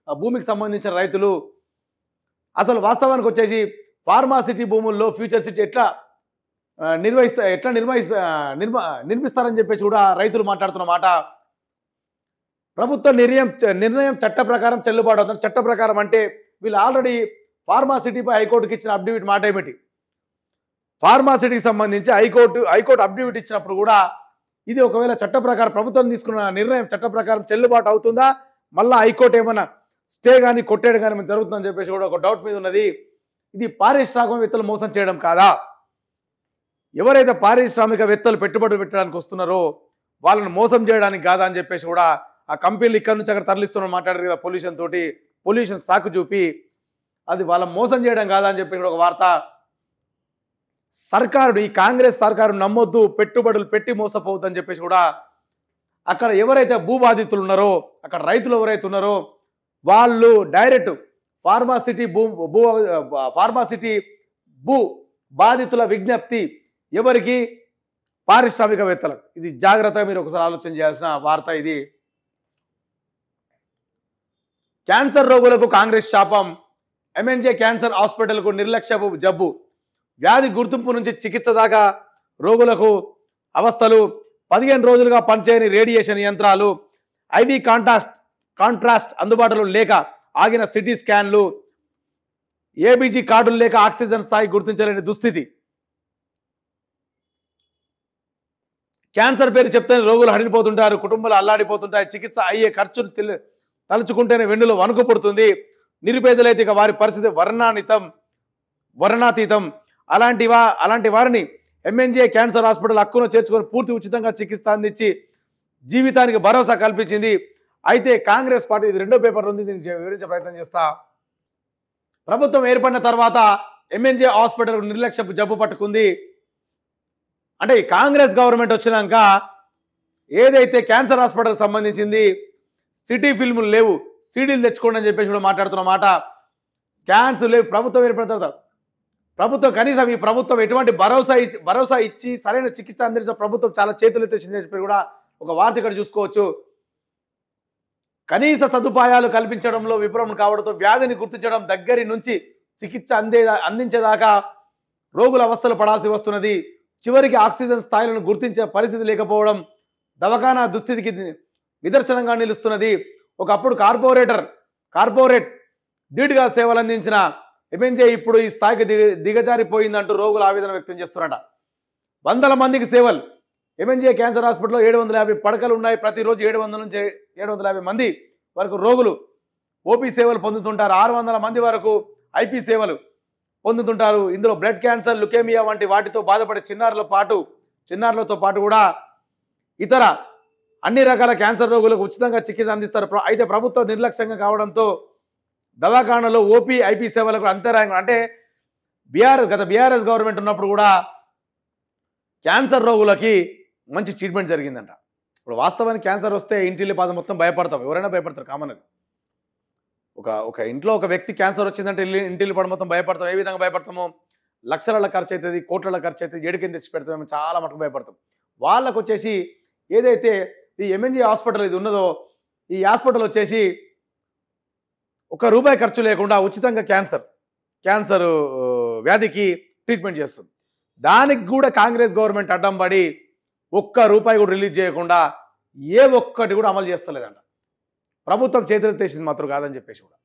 ఆ భూమికి సంబంధించిన రైతులు అసలు వాస్తవానికి వచ్చేసి ఫార్మాసిటీ భూముల్లో ఫ్యూచర్ సిటీ ఎట్లా నిర్మిస్తారని చెప్పేసి కూడా రైతులు మాట్లాడుతున్న మాట. ప్రభుత్వ నిర్ణయం చట్ట ప్రకారం చెల్లుబాటు అవుతుంది. చట్ట ప్రకారం అంటే వీళ్ళు ఆల్రెడీ ఫార్మాసిటీపై హైకోర్టుకి ఇచ్చిన అఫిడవిట్ మాట ఏమిటి, ఫార్మాసిటీకి సంబంధించి హైకోర్టు అఫిడవిట్ ఇచ్చినప్పుడు కూడా ఇది ఒకవేళ చట్ట ప్రకారం ప్రభుత్వం తీసుకున్న నిర్ణయం చట్ట ప్రకారం చెల్లుబాటు అవుతుందా, మళ్ళీ హైకోర్టు ఏమన్నా స్టే కానీ కొట్టేయడం కానీ జరుగుతుందని చెప్పేసి కూడా ఒక డౌట్ మీద ఉన్నది. ఇది పారిశ్రామికవేత్తలు మోసం చేయడం కాదా? ఎవరైతే పారిశ్రామికవేత్తలు పెట్టుబడులు పెట్టడానికి వస్తున్నారో వాళ్ళని మోసం చేయడానికి కాదా అని చెప్పేసి కూడా ఆ కంపెనీలు ఇక్కడ నుంచి అక్కడ తరలిస్తున్న మాట్లాడారు కదా, పొల్యూషన్ సాకు చూపి అది వాళ్ళ మోసం చేయడం కాదా అని చెప్పి ఒక వార్త. సర్కారు, ఈ కాంగ్రెస్ సర్కారు నమ్మొద్దు, పెట్టుబడులు పెట్టి మోసపోవద్దని చెప్పేసి కూడా అక్కడ ఎవరైతే భూ బాధితులు ఉన్నారో, అక్కడ రైతులు ఎవరైతే ఉన్నారో వాళ్ళు డైరెక్ట్ ఫార్మాసిటీ భూ బాధితుల విజ్ఞప్తి ఎవరికి, పారిశ్రామికవేత్తలకు. ఇది జాగ్రత్తగా మీరు ఒకసారి ఆలోచన చేయాల్సిన వార్త ఇది. క్యాన్సర్ రోగులకు కాంగ్రెస్ శాపం, ఎంఎన్జే క్యాన్సర్ హాస్పిటల్కు నిర్లక్ష్యపు జబ్బు, వ్యాధి గుర్తింపు నుంచి చికిత్స దాకా రోగులకు అవస్థలు, 15 రోజులుగా పనిచేయని రేడియేషన్ యంత్రాలు, ఐవి కాంట్రాస్ట్ అందుబాటులో లేక ఆగిన సిటీ స్కాన్లు, ఏబీజీ కార్డులు లేక ఆక్సిజన్ స్థాయి గుర్తించలేని దుస్థితి. క్యాన్సర్ పేరు చెప్తేనే రోగులు హడిపోతుంటారు, కుటుంబాలు అల్లాడిపోతుంటాయి, చికిత్స అయ్యే ఖర్చును తలుచుకుంటేనే వెన్నులో వణుకు పుడుతుంది. నిరుపేదలైతే ఇక వారి పరిస్థితి వర్ణాతీతం. అలాంటి వారిని ఎంఎన్జే క్యాన్సర్ హాస్పిటల్ హక్కును చేర్చుకొని పూర్తి ఉచితంగా చికిత్స అందించి జీవితానికి భరోసా కల్పించింది. అయితే కాంగ్రెస్ పార్టీ, ఇది రెండో పేపర్ ఉంది, దీన్ని వివరించే ప్రయత్నం చేస్తా. ప్రభుత్వం ఏర్పడిన తర్వాత ఎంఎన్జే హాస్పిటల్ నిర్లక్ష్యపు జబ్బు పట్టుకుంది. అంటే ఈ కాంగ్రెస్ గవర్నమెంట్ వచ్చినాక ఏదైతే క్యాన్సర్ హాస్పిటల్ సంబంధించింది సిటీ ఫిల్ములు లేవు, సీడీలు తెచ్చుకోండి అని చెప్పేసి కూడా మాట్లాడుతున్న మాట. స్కాన్స్ లేవు. ప్రభుత్వం ఏర్పడిన తర్వాత కనీసం ఈ ప్రభుత్వం ఎటువంటి భరోసా ఇచ్చి సరైన చికిత్స అందించిన ప్రభుత్వం చాలా చేతులు ఎత్తేసిందని చెప్పి కూడా ఒక వార్త ఇక్కడ చూసుకోవచ్చు. కనీస సదుపాయాలు కల్పించడంలో విఫలం కావడంతో వ్యాధిని గుర్తించడం దగ్గరి నుంచి చికిత్స అందించేదాకా రోగుల అవస్థలు పడాల్సి వస్తున్నది. చివరికి ఆక్సిజన్ స్థాయిలను గుర్తించే పరిస్థితి లేకపోవడం దవాఖానా దుస్థితికి నిదర్శనంగా నిలుస్తున్నది. ఒకప్పుడు కార్పొరేట్ ధీటుగా సేవలు అందించిన ఎంఎన్జే ఇప్పుడు ఈ స్థాయికి దిగజారిపోయిందంటూ రోగులు ఆవేదన వ్యక్తం చేస్తున్నారట. వందల మందికి సేవలు. ఎంఎన్జే క్యాన్సర్ హాస్పిటల్లో 750 పడకలు ఉన్నాయి. ప్రతిరోజు 700 నుంచి 750 మంది వరకు రోగులు ఓపీ సేవలు పొందుతుంటారు. 600 మంది వరకు ఐపీ సేవలు పొందుతుంటారు. ఇందులో బ్లడ్ క్యాన్సర్, లుకేమియా వంటి వాటితో బాధపడే చిన్నారులతో పాటు కూడా ఇతర అన్ని రకాల క్యాన్సర్ రోగులకు ఉచితంగా చికిత్స అందిస్తారు. అయితే ప్రభుత్వం నిర్లక్ష్యంగా కావడంతో దవాఖానలో ఓపీ, ఐపీ సేవలకు అంతరాయం. అంటే గత బీఆర్ఎస్ గవర్నమెంట్ ఉన్నప్పుడు కూడా క్యాన్సర్ రోగులకి మంచి ట్రీట్మెంట్ జరిగిందంట. ఇప్పుడు వాస్తవానికి క్యాన్సర్ వస్తే ఇంటిల్లి పాద మొత్తం భయపడతాం, ఎవరైనా భయపడతారు, కామన్ అది. ఒక ఇంట్లో ఒక వ్యక్తి క్యాన్సర్ వచ్చిందంటే ఇంటిల్లి పాద మొత్తం భయపడతాం. ఏ విధంగా భయపడతామో, లక్షల ఖర్చు అవుతుంది, కోట్ల ఖర్చు అవుతుంది, ఏడుకింద తెచ్చి పెడతామేమో, చాలా మటుకు భయపడతాం. వాళ్ళకు వచ్చేసి ఏదైతే ఈ ఎంఎన్జే హాస్పిటల్ ఇది ఉన్నదో, ఈ హాస్పిటల్ వచ్చేసి ₹1 ఖర్చు లేకుండా ఉచితంగా క్యాన్సర్ వ్యాధికి ట్రీట్మెంట్ చేస్తుంది. దానికి కూడా కాంగ్రెస్ గవర్నమెంట్ అడ్డం పడి ₹1 కూడా రిలీజ్ చేయకుండా ఏ ఒక్కటి కూడా అమలు చేస్తలేదంట. ప్రభుత్వం చేతులెత్తేసింది మాత్రం కాదని చెప్పేసి కూడా.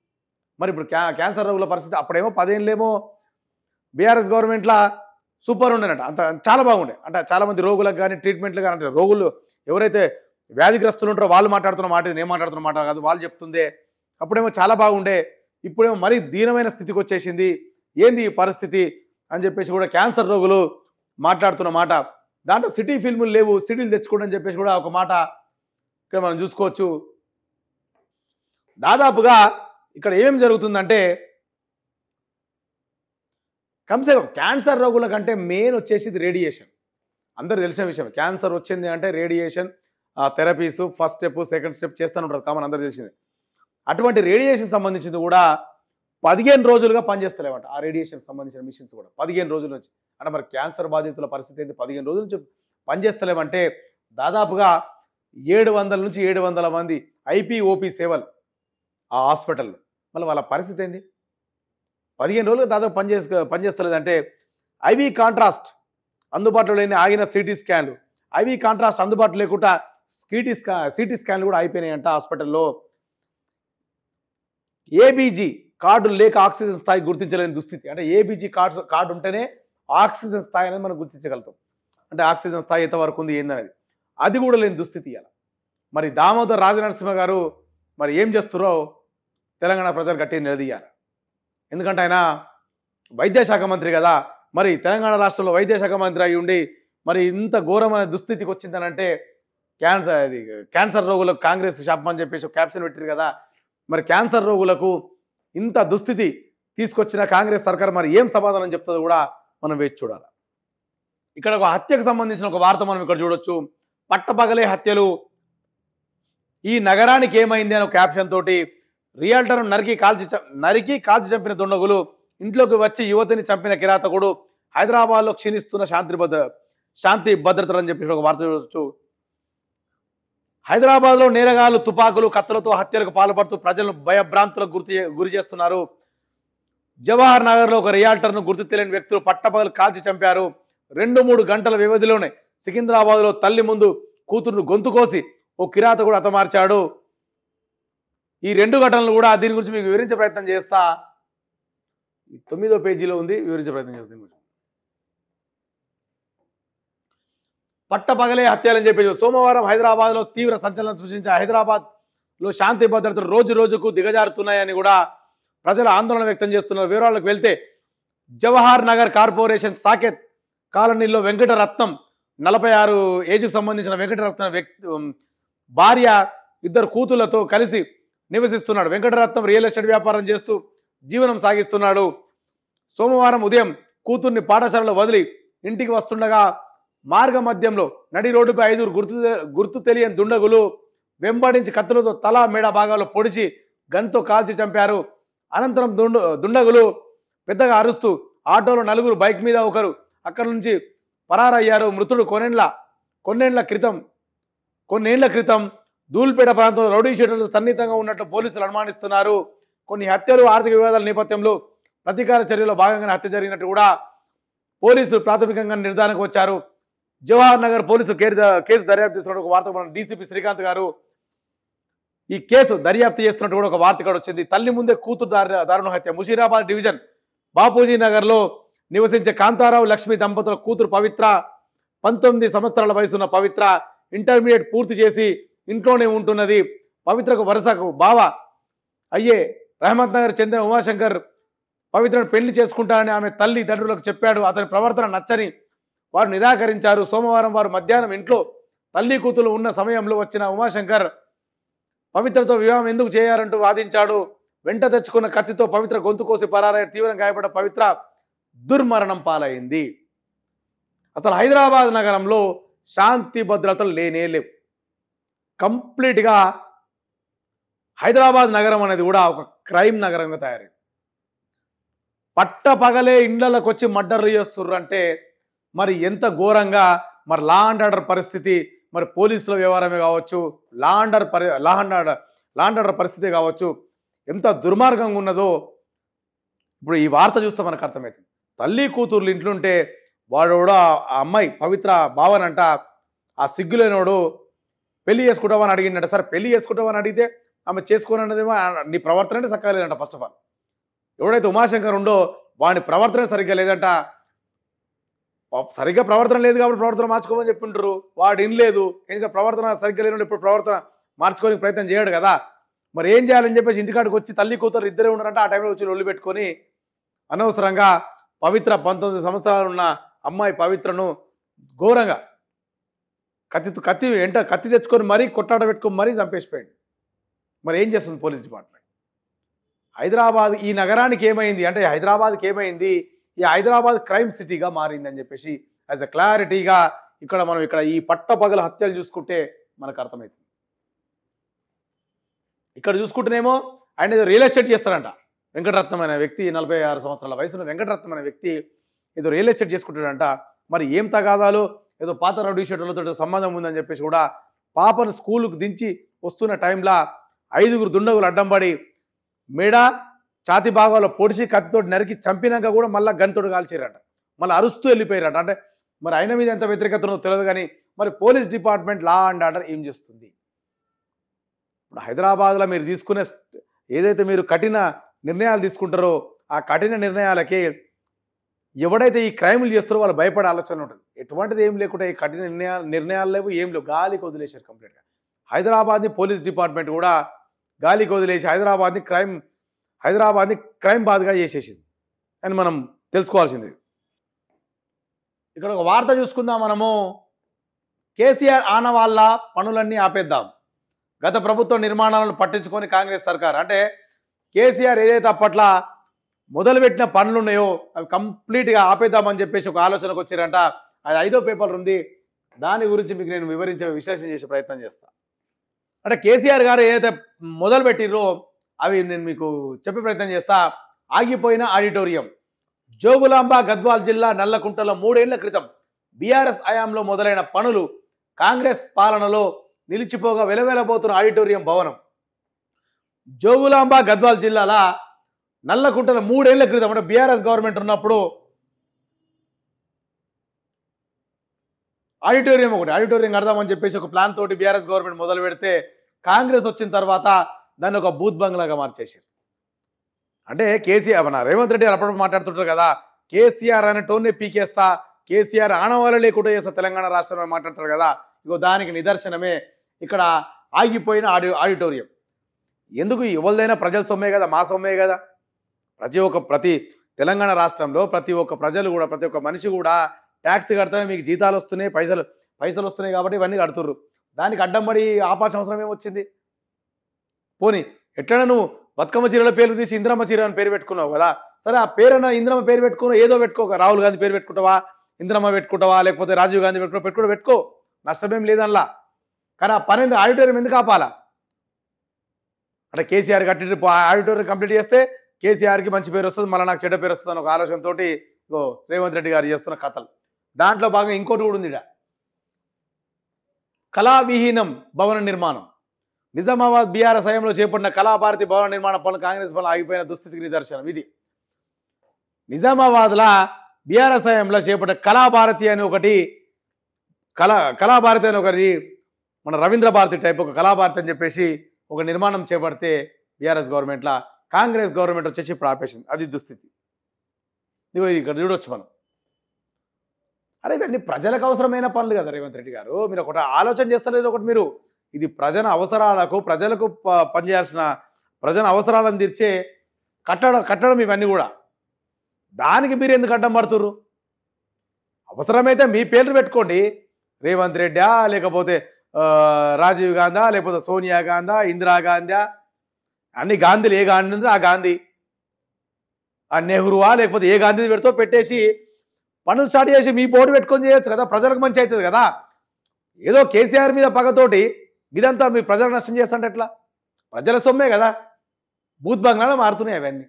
మరి ఇప్పుడు క్యాన్సర్ రోగుల పరిస్థితి అప్పుడేమో 10 ఏళ్ళేమో బీఆర్ఎస్ గవర్నమెంట్లో సూపర్ ఉండేనట, అంత చాలా బాగుండే. అంటే చాలామంది రోగులకు కానీ ట్రీట్మెంట్లు కానీ, అంటే రోగులు ఎవరైతే వ్యాధిగ్రస్తులు ఉంటారో వాళ్ళు మాట్లాడుతున్న మాట, నేను మాట్లాడుతున్న మాట కాదు, వాళ్ళు చెప్తుందే. అప్పుడేమో చాలా బాగుండే, ఇప్పుడేమో మరీ దీనమైన స్థితికి వచ్చేసింది, ఏంది ఈ పరిస్థితి అని చెప్పేసి కూడా క్యాన్సర్ రోగులు మాట్లాడుతున్న మాట. దాంట్లో సిటీ ఫిల్ములు లేవు, సిడీలు తెచ్చుకోండి అని చెప్పేసి కూడా ఒక మాట ఇక్కడ మనం చూసుకోవచ్చు. దాదాపుగా ఇక్కడ ఏం జరుగుతుందంటే, కమ్సే క్యాన్సర్ రోగుల కంటే మెయిన్ వచ్చేసి రేడియేషన్. అందరూ తెలిసిన విషయం. క్యాన్సర్ వచ్చింది అంటే radiation therapies first step, second step చేస్తూనే ఉంటారు, కామన్, అందరూ తెలిసింది. అటువంటి రేడియేషన్ సంబంధించింది కూడా 15 రోజులుగా పనిచేస్తలేమంట. ఆ రేడియేషన్ సంబంధించిన మిషన్స్ కూడా 15 రోజుల నుంచి. అంటే మరి క్యాన్సర్ బాధితుల పరిస్థితి ఏంటి? 15 రోజుల నుంచి పనిచేస్తలేమంటే దాదాపుగా 700 నుంచి 700 మంది ఐపీఓపీ సేవలు ఆ హాస్పిటల్లో. మళ్ళీ వాళ్ళ పరిస్థితి ఏంది? 15 రోజులు దాదాపు పనిచేస్తలేదంటే ఐవీ కాంట్రాస్ట్ అందుబాటులో లేని ఆగిన సిటీ స్కాన్లు, ఐవీ కాంట్రాస్ట్ అందుబాటులో లేకుండా సిటీ స్కాన్లు కూడా అయిపోయినాయంట హాస్పిటల్లో. ఏబీజీ కార్డు లేక ఆక్సిజన్ స్థాయి గుర్తించలేని దుస్థితి. అంటే ఏబీజీ కార్డు ఉంటేనే ఆక్సిజన్ స్థాయి అనేది మనం గుర్తించగలుగుతాం. అంటే ఆక్సిజన్ స్థాయి ఎంతవరకు ఉంది ఏందనేది, అది కూడా లేని దుస్థితి ఇలా. మరి దామోదర్ రాజనరసింహ గారు మరి ఏం చేస్తున్నారో తెలంగాణ ప్రజలు గట్టిగా నిలదీయాలి. ఎందుకంటే ఆయన వైద్యశాఖ మంత్రి కదా. మరి తెలంగాణ రాష్ట్రంలో వైద్యశాఖ మంత్రి అయి ఉండి మరి ఇంత ఘోరమైన దుస్థితికి వచ్చిందనంటే క్యాన్సర్ రోగులకు కాంగ్రెస్ శాపం అని చెప్పేసి క్యాప్షన్ పెట్టారు కదా. మరి క్యాన్సర్ రోగులకు ఇంత దుస్థితి తీసుకొచ్చిన కాంగ్రెస్ సర్కార్ మరి ఏం సమాధానం చెప్తుందో కూడా మనం వేచి చూడాలి. ఇక్కడ ఒక హత్యకు సంబంధించిన ఒక వార్త మనం ఇక్కడ చూడొచ్చు. పట్టపగలే హత్యలు, ఈ నగరానికి ఏమైంది అని ఒక క్యాప్షన్ తోటి రియల్టర్ను నరికి కాల్చి చంపిన దుండగులు, ఇంట్లోకి వచ్చి యువతిని చంపిన కిరాతకుడు, హైదరాబాద్లో క్షీణిస్తున్న శాంతి భద్రతలు అని చెప్పేసి ఒక వార్త చూడవచ్చు. హైదరాబాద్లో నేరగాళ్లు తుపాకులు కత్తులతో హత్యలకు పాల్పడుతూ ప్రజలను భయభ్రాంతులకు గురి చేస్తున్నారు. జవహర్ నగర్లో ఒక రియాల్టర్ను గుర్తు తెలియని వ్యక్తులు పట్టపగలు కాల్చి చంపారు. 2-3 గంటల వ్యవధిలోనే సికింద్రాబాద్లో తల్లి ముందు కూతురును గొంతు కోసి ఓ కిరాతకుడు హతమార్చాడు. ఈ 2 ఘటనలు కూడా దీని గురించి మీకు వివరించే ప్రయత్నం చేస్తా. 9వ పేజీలో ఉంది, వివరించే ప్రయత్నం చేస్తాను. పట్టపగలే హత్యలని చెప్పేసి సోమవారం హైదరాబాద్లో తీవ్ర సంచలనం సృష్టించే హైదరాబాద్లో శాంతి భద్రతలు రోజు రోజుకు దిగజారుతున్నాయని కూడా ప్రజలు ఆందోళన వ్యక్తం చేస్తున్నారు. వివరాలకు వెళ్తే జవహర్ నగర్ కార్పొరేషన్ సాకేత్ కాలనీలో వెంకటరత్నం 46 ఏజ్కు సంబంధించిన వెంకటరత్నం భార్య 2 కూతుళ్లతో కలిసి నివసిస్తున్నాడు. వెంకటరత్నం రియల్ ఎస్టేట్ వ్యాపారం చేస్తూ జీవనం సాగిస్తున్నాడు. సోమవారం ఉదయం కూతుర్ని పాఠశాలలో వదిలి ఇంటికి వస్తుండగా మార్గ మధ్యంలో నడి రోడ్డుపై 5 గుర్తు తెలియని దుండగులు వెంబడించి కత్తులతో తల మెడ భాగాల్లో పొడిచి గన్తో కాల్చి చంపారు. అనంతరం దుండగులు పెద్దగా అరుస్తూ ఆటోలో 4 బైక్ మీద ఒకరు అక్కడి నుంచి పరారయ్యారు. మృతుడు కొన్నేళ్ల క్రితం ధూల్పేట ప్రాంతంలో రౌడీ షీటర్లు సన్నిహితంగా ఉన్నట్లు పోలీసులు అనుమానిస్తున్నారు. కొన్ని హత్యలు, ఆర్థిక వివాదాల నేపథ్యంలో ప్రతీకార చర్యలో భాగంగానే హత్య జరిగినట్టు కూడా పోలీసులు ప్రాథమికంగా నిర్ధారణకు వచ్చారు. జవహర్ నగర్ పోలీసులు కేసు దర్యాప్తు చేస్తున్న ఒక వార్త మన డీసీపీ శ్రీకాంత్ గారు ఈ కేసు దర్యాప్తు చేస్తున్నట్టు కూడా ఒక వార్త ఇక్కడ వచ్చింది. తల్లి ముందే కూతురు దారుణ హత్య. ముషీరాబాద్ డివిజన్ బాపూజీ నగర్లో నివసించే కాంతారావు లక్ష్మి దంపతుల కూతురు పవిత్ర, 19 సంవత్సరాల వయసున్న పవిత్ర ఇంటర్మీడియట్ పూర్తి చేసి ఇంట్లోనే ఉంటున్నది. పవిత్రకు వరుసకు బావ అయ్యే రహమత్ నగర్ చెందిన ఉమాశంకర్ పవిత్రను పెళ్లి చేసుకుంటానని ఆమె తల్లి తండ్రులకు చెప్పాడు. అతని ప్రవర్తన నచ్చని వారు నిరాకరించారు. సోమవారం వారు మధ్యాహ్నం ఇంట్లో తల్లి కూతురు ఉన్న సమయంలో వచ్చిన ఉమాశంకర్ పవిత్రతో వివాహం ఎందుకు చేయాలంటూ వాదించాడు. వెంట తెచ్చుకున్న కత్తితో పవిత్ర గొంతు కోసి పరారై తీవ్రంగా గాయపడ్డ పవిత్ర దుర్మరణం పాలైంది. అసలు హైదరాబాద్ నగరంలో శాంతి భద్రతలు లేవు. కంప్లీట్గా హైదరాబాద్ నగరం అనేది కూడా ఒక క్రైమ్ నగరంగా తయారైంది. పట్టపగలే ఇండ్లకు వచ్చి మర్డర్లు చేస్తుర్రు అంటే మరి ఎంత ఘోరంగా, మరి లా అండ్ ఆర్డర్ పరిస్థితి, మరి పోలీసుల వ్యవహారమే కావచ్చు, లా అండ్ ఆర్డర్ పరిస్థితి కావచ్చు, ఎంత దుర్మార్గంగా ఉన్నదో ఇప్పుడు ఈ వార్త చూస్తే మనకు అర్థమవుతుంది. తల్లి కూతుర్లు ఇంట్లుంటే వాడు కూడా ఆ అమ్మాయి పవిత్ర భావనంట ఆ సిగ్గులేనోడు పెళ్లి చేసుకుంటామని అడిగిందంట. సరే పెళ్లి చేసుకుంటామని అడిగితే ఆమె చేసుకోనన్నదేమో నీ ప్రవర్తన అంటే చక్కగా లేదంట. ఫస్ట్ ఆఫ్ ఆల్ ఎవడైతే ఉమాశంకర్ ఉండో వాడి ప్రవర్తన సరిగ్గా లేదంట. సరిగ్గా ప్రవర్తన లేదు కాబట్టి ప్రవర్తన మార్చుకోమని చెప్పింటారు. వాడు ఇనలేదు. ఇంకా ప్రవర్తన సరిగ్గా లేని ఇప్పుడు ప్రవర్తన మార్చుకోనికి ప్రయత్నం చేయడు కదా. మరి ఏం చేయాలని చెప్పేసి ఇంటికాడికి వచ్చి తల్లి కూతురు ఇద్దరే ఉన్నారంట. ఆ టైంలో వచ్చి ఒళ్ళు పెట్టుకొని అనవసరంగా పవిత్ర 19 సంవత్సరాలు ఉన్న అమ్మాయి పవిత్రను ఘోరంగా కత్తి తెచ్చుకొని మరీ కొట్టాడ పెట్టుకొని మరీ చంపేసిపోయాడు. మరి ఏం చేస్తుంది పోలీస్ డిపార్ట్మెంట్? హైదరాబాద్ ఈ నగరానికి ఏమైంది అంటే హైదరాబాద్కి ఏమైంది, ఈ హైదరాబాద్ క్రైమ్ సిటీగా మారింది అని చెప్పేసి యాజ్ అ క్లారిటీగా మనం ఇక్కడ ఈ పట్టపగల హత్యలు చూసుకుంటే మనకు అర్థమవుతుంది. ఇక్కడ చూసుకుంటేనేమో ఆయన ఏదో రియల్ ఎస్టేట్ చేస్తాడంట. వెంకటరత్నం అనే వ్యక్తి 46 సంవత్సరాల వయసులో వెంకటరత్నం అనే వ్యక్తి ఏదో రియల్ ఎస్టేట్ చేసుకుంటాడంట. మరి ఏం తగాదాలు ఏదో పాత రౌడీ షీటర్లతో సంబంధం ఉందని చెప్పేసి కూడా పాపను స్కూలుకు దించి వస్తున్న టైంలో 5గురు దుండగులు అడ్డం పడి మెడ ఛాతి భాగాల్లో పొడిచి కత్తితోటి నరికి చంపినాక కూడా మళ్ళీ గన్తోటి కాల్చారట, మళ్ళీ అరుస్తూ వెళ్ళిపోయారట. అంటే మరి ఆయన మీద ఎంత వ్యతిరేకత ఉన్నదో తెలియదు కానీ మరి police department law and order ఏం చేస్తుంది? ఇప్పుడు హైదరాబాద్లో మీరు తీసుకునే ఏదైతే మీరు కఠిన నిర్ణయాలు తీసుకుంటారో ఆ కఠిన నిర్ణయాలకి ఎవడైతే ఈ క్రైములు చేస్తారో వాళ్ళు భయపడే ఆలోచన ఉంటుంది. ఎటువంటిది ఏం లేకుండా ఈ కఠిన నిర్ణయాలు లేవు, ఏం లేవు, గాలికి వదిలేశారు కంప్లీట్గా. హైదరాబాద్ని పోలీస్ డిపార్ట్మెంట్ కూడా గాలికి వదిలేసి హైదరాబాద్ని క్రైమ్ బాద్గా చేసేసింది అని మనం తెలుసుకోవాల్సింది. ఇక్కడ ఒక వార్త చూసుకుందాం మనము. కేసీఆర్ ఆనవాళ్ళ పనులన్నీ ఆపేద్దాం, గత ప్రభుత్వ నిర్మాణాలను పట్టించుకొని కాంగ్రెస్ సర్కార్. అంటే కేసీఆర్ ఏదైతే అప్పట్లో మొదలుపెట్టిన పనులు ఉన్నాయో అవి కంప్లీట్గా ఆపేద్దామని చెప్పేసి ఒక ఆలోచనకు వచ్చారంట. అది 5వ పేపర్ ఉంది, దాని గురించి మీకు నేను విశ్లేషణ చేసే ప్రయత్నం చేస్తాను. అంటే కేసీఆర్ గారు ఏదైతే మొదలుపెట్టిర్రో అవి నేను మీకు చెప్పే ప్రయత్నం చేస్తా. ఆగిపోయిన ఆడిటోరియం. జోగులాంబ గద్వాల్ జిల్లా నల్లకుంటలో 3 ఏళ్ల క్రితం బీఆర్ఎస్ హయాంలో మొదలైన పనులు కాంగ్రెస్ పాలనలో నిలిచిపోగా వెలవెలబోతున్న ఆడిటోరియం భవనం. జోగులాంబ గద్వాల్ జిల్లాల నల్లకుంటలో 3 ఏళ్ల క్రితం అంటే బీఆర్ఎస్ గవర్నమెంట్ ఉన్నప్పుడు ఆడిటోరియం కడదామని చెప్పేసి ఒక ప్లాన్ తోటి బీఆర్ఎస్ గవర్నమెంట్ మొదలు పెడితే కాంగ్రెస్ వచ్చిన తర్వాత దాన్ని ఒక బూత్ బంగ్లాగా మార్చేసారు. అంటే కేసీఆర్ మన రేవంత్ రెడ్డి గారు అప్పుడప్పుడు మాట్లాడుతుంటారు కదా, కేసీఆర్ అనే టోన్నే పీకేస్తా, కేసీఆర్ ఆనవాళ్ళు లేకుండా చేస్తా తెలంగాణ రాష్ట్రంలో మాట్లాడతారు కదా. ఇగో దానికి నిదర్శనమే ఇక్కడ ఆగిపోయిన ఆడిటోరియం. ఎందుకు? ఎవరిదైనా ప్రజల సొమ్మే కదా, మా సొమ్మే కదా. ప్రతి తెలంగాణ రాష్ట్రంలో ప్రతి ఒక్క ప్రజలు కూడా ప్రతి ఒక్క మనిషి కూడా ట్యాక్స్ కడితేనే మీకు జీతాలు వస్తున్నాయి, పైసలు వస్తున్నాయి కాబట్టి ఇవన్నీ కడుతుర్రు. దానికి అడ్డం పడి ఆపాల్సిన అవసరం ఏమొచ్చింది? పోనీ ఎట్లన్నా నువ్వు బతుకమ్మ చీరల పేర్లు తీసి ఇంద్రమ్మ చీర అని పేరు పెట్టుకున్నావు కదా, సరే ఆ పేరున ఇంద్రమ్మ పేరు పెట్టుకున్నావు, ఏదో పెట్టుకోక, రాహుల్ గాంధీ పేరు పెట్టుకుంటావా, ఇంద్రమ్మ పెట్టుకుంటావా, లేకపోతే రాజీవ్ గాంధీ పెట్టుకో, నష్టమేం లేదనలా. కానీ ఆ పని ఆడిటోరియం ఎందుకు ఆపాలా? అంటే కేసీఆర్ కట్టి ఆడిటోరియం కంప్లీట్ చేస్తే కేసీఆర్కి మంచి పేరు వస్తుంది, మళ్ళీ నాకు చెడ్డ పేరు వస్తుంది అని ఒక ఆలోచనతో రేవంత్ రెడ్డి గారు చేస్తున్న కథలు. దాంట్లో భాగంగా ఇంకోటి కూడా ఉంది. కళావిహీనం భవన నిర్మాణం. నిజామాబాద్ బీఆర్ఎస్ హయాంలో చేపట్టిన కళాభారతి భవన నిర్మాణ పనులు కాంగ్రెస్ పనులు ఆగిపోయిన దుస్థితికి నిదర్శనం ఇది. నిజామాబాద్లో బీఆర్ఎస్ హయాంలో చేపట్టిన కళాభారతి అని ఒకటి మన రవీంద్ర భారతి టైప్ ఒక కళాభారతి అని చెప్పేసి ఒక నిర్మాణం చేపడితే బీఆర్ఎస్ గవర్నమెంట్లో కాంగ్రెస్ గవర్నమెంట్ వచ్చేసి ఇప్పుడు ఆపేసింది. అది దుస్థితి. ఇక్కడ చూడొచ్చు మనం. అరే ఇవన్నీ ప్రజలకు అవసరమైన పనులు కదా రేవంత్ రెడ్డి గారు, మీరు ఒకటి ఆలోచన చేస్తలేదు. ఒకటి మీరు ఇది ప్రజల అవసరాలకు ప్రజలకు పనిచేయాల్సిన ప్రజల అవసరాలను తీర్చే కట్టడం ఇవన్నీ కూడా. దానికి మీరు ఎందుకు అడ్డం పడుతుర్రు? అవసరమైతే మీ పేర్లు పెట్టుకోండి, రేవంత్ రెడ్డా, లేకపోతే రాజీవ్ గాంధీ, లేకపోతే సోనియా గాంధీ, ఇందిరాగాంధీ, అన్ని గాంధీలు, ఏ గాంధీ ఉందో ఆ గాంధీ, ఆ నెహ్రూవా, లేకపోతే ఏ గాంధీ పెడితో పెట్టేసి పనులు స్టార్ట్ చేసి మీ బోర్డు పెట్టుకొని చేయొచ్చు కదా, ప్రజలకు మంచి అవుతుంది కదా. ఏదో కేసీఆర్ మీద పగతోటి ఇదంతా మీ ప్రజలకు నష్టం చేస్తుంటే ఎట్లా? ప్రజల సొమ్మే కదా, బూత్ బంగ్లాలో మారుతున్నాయి అవన్నీ.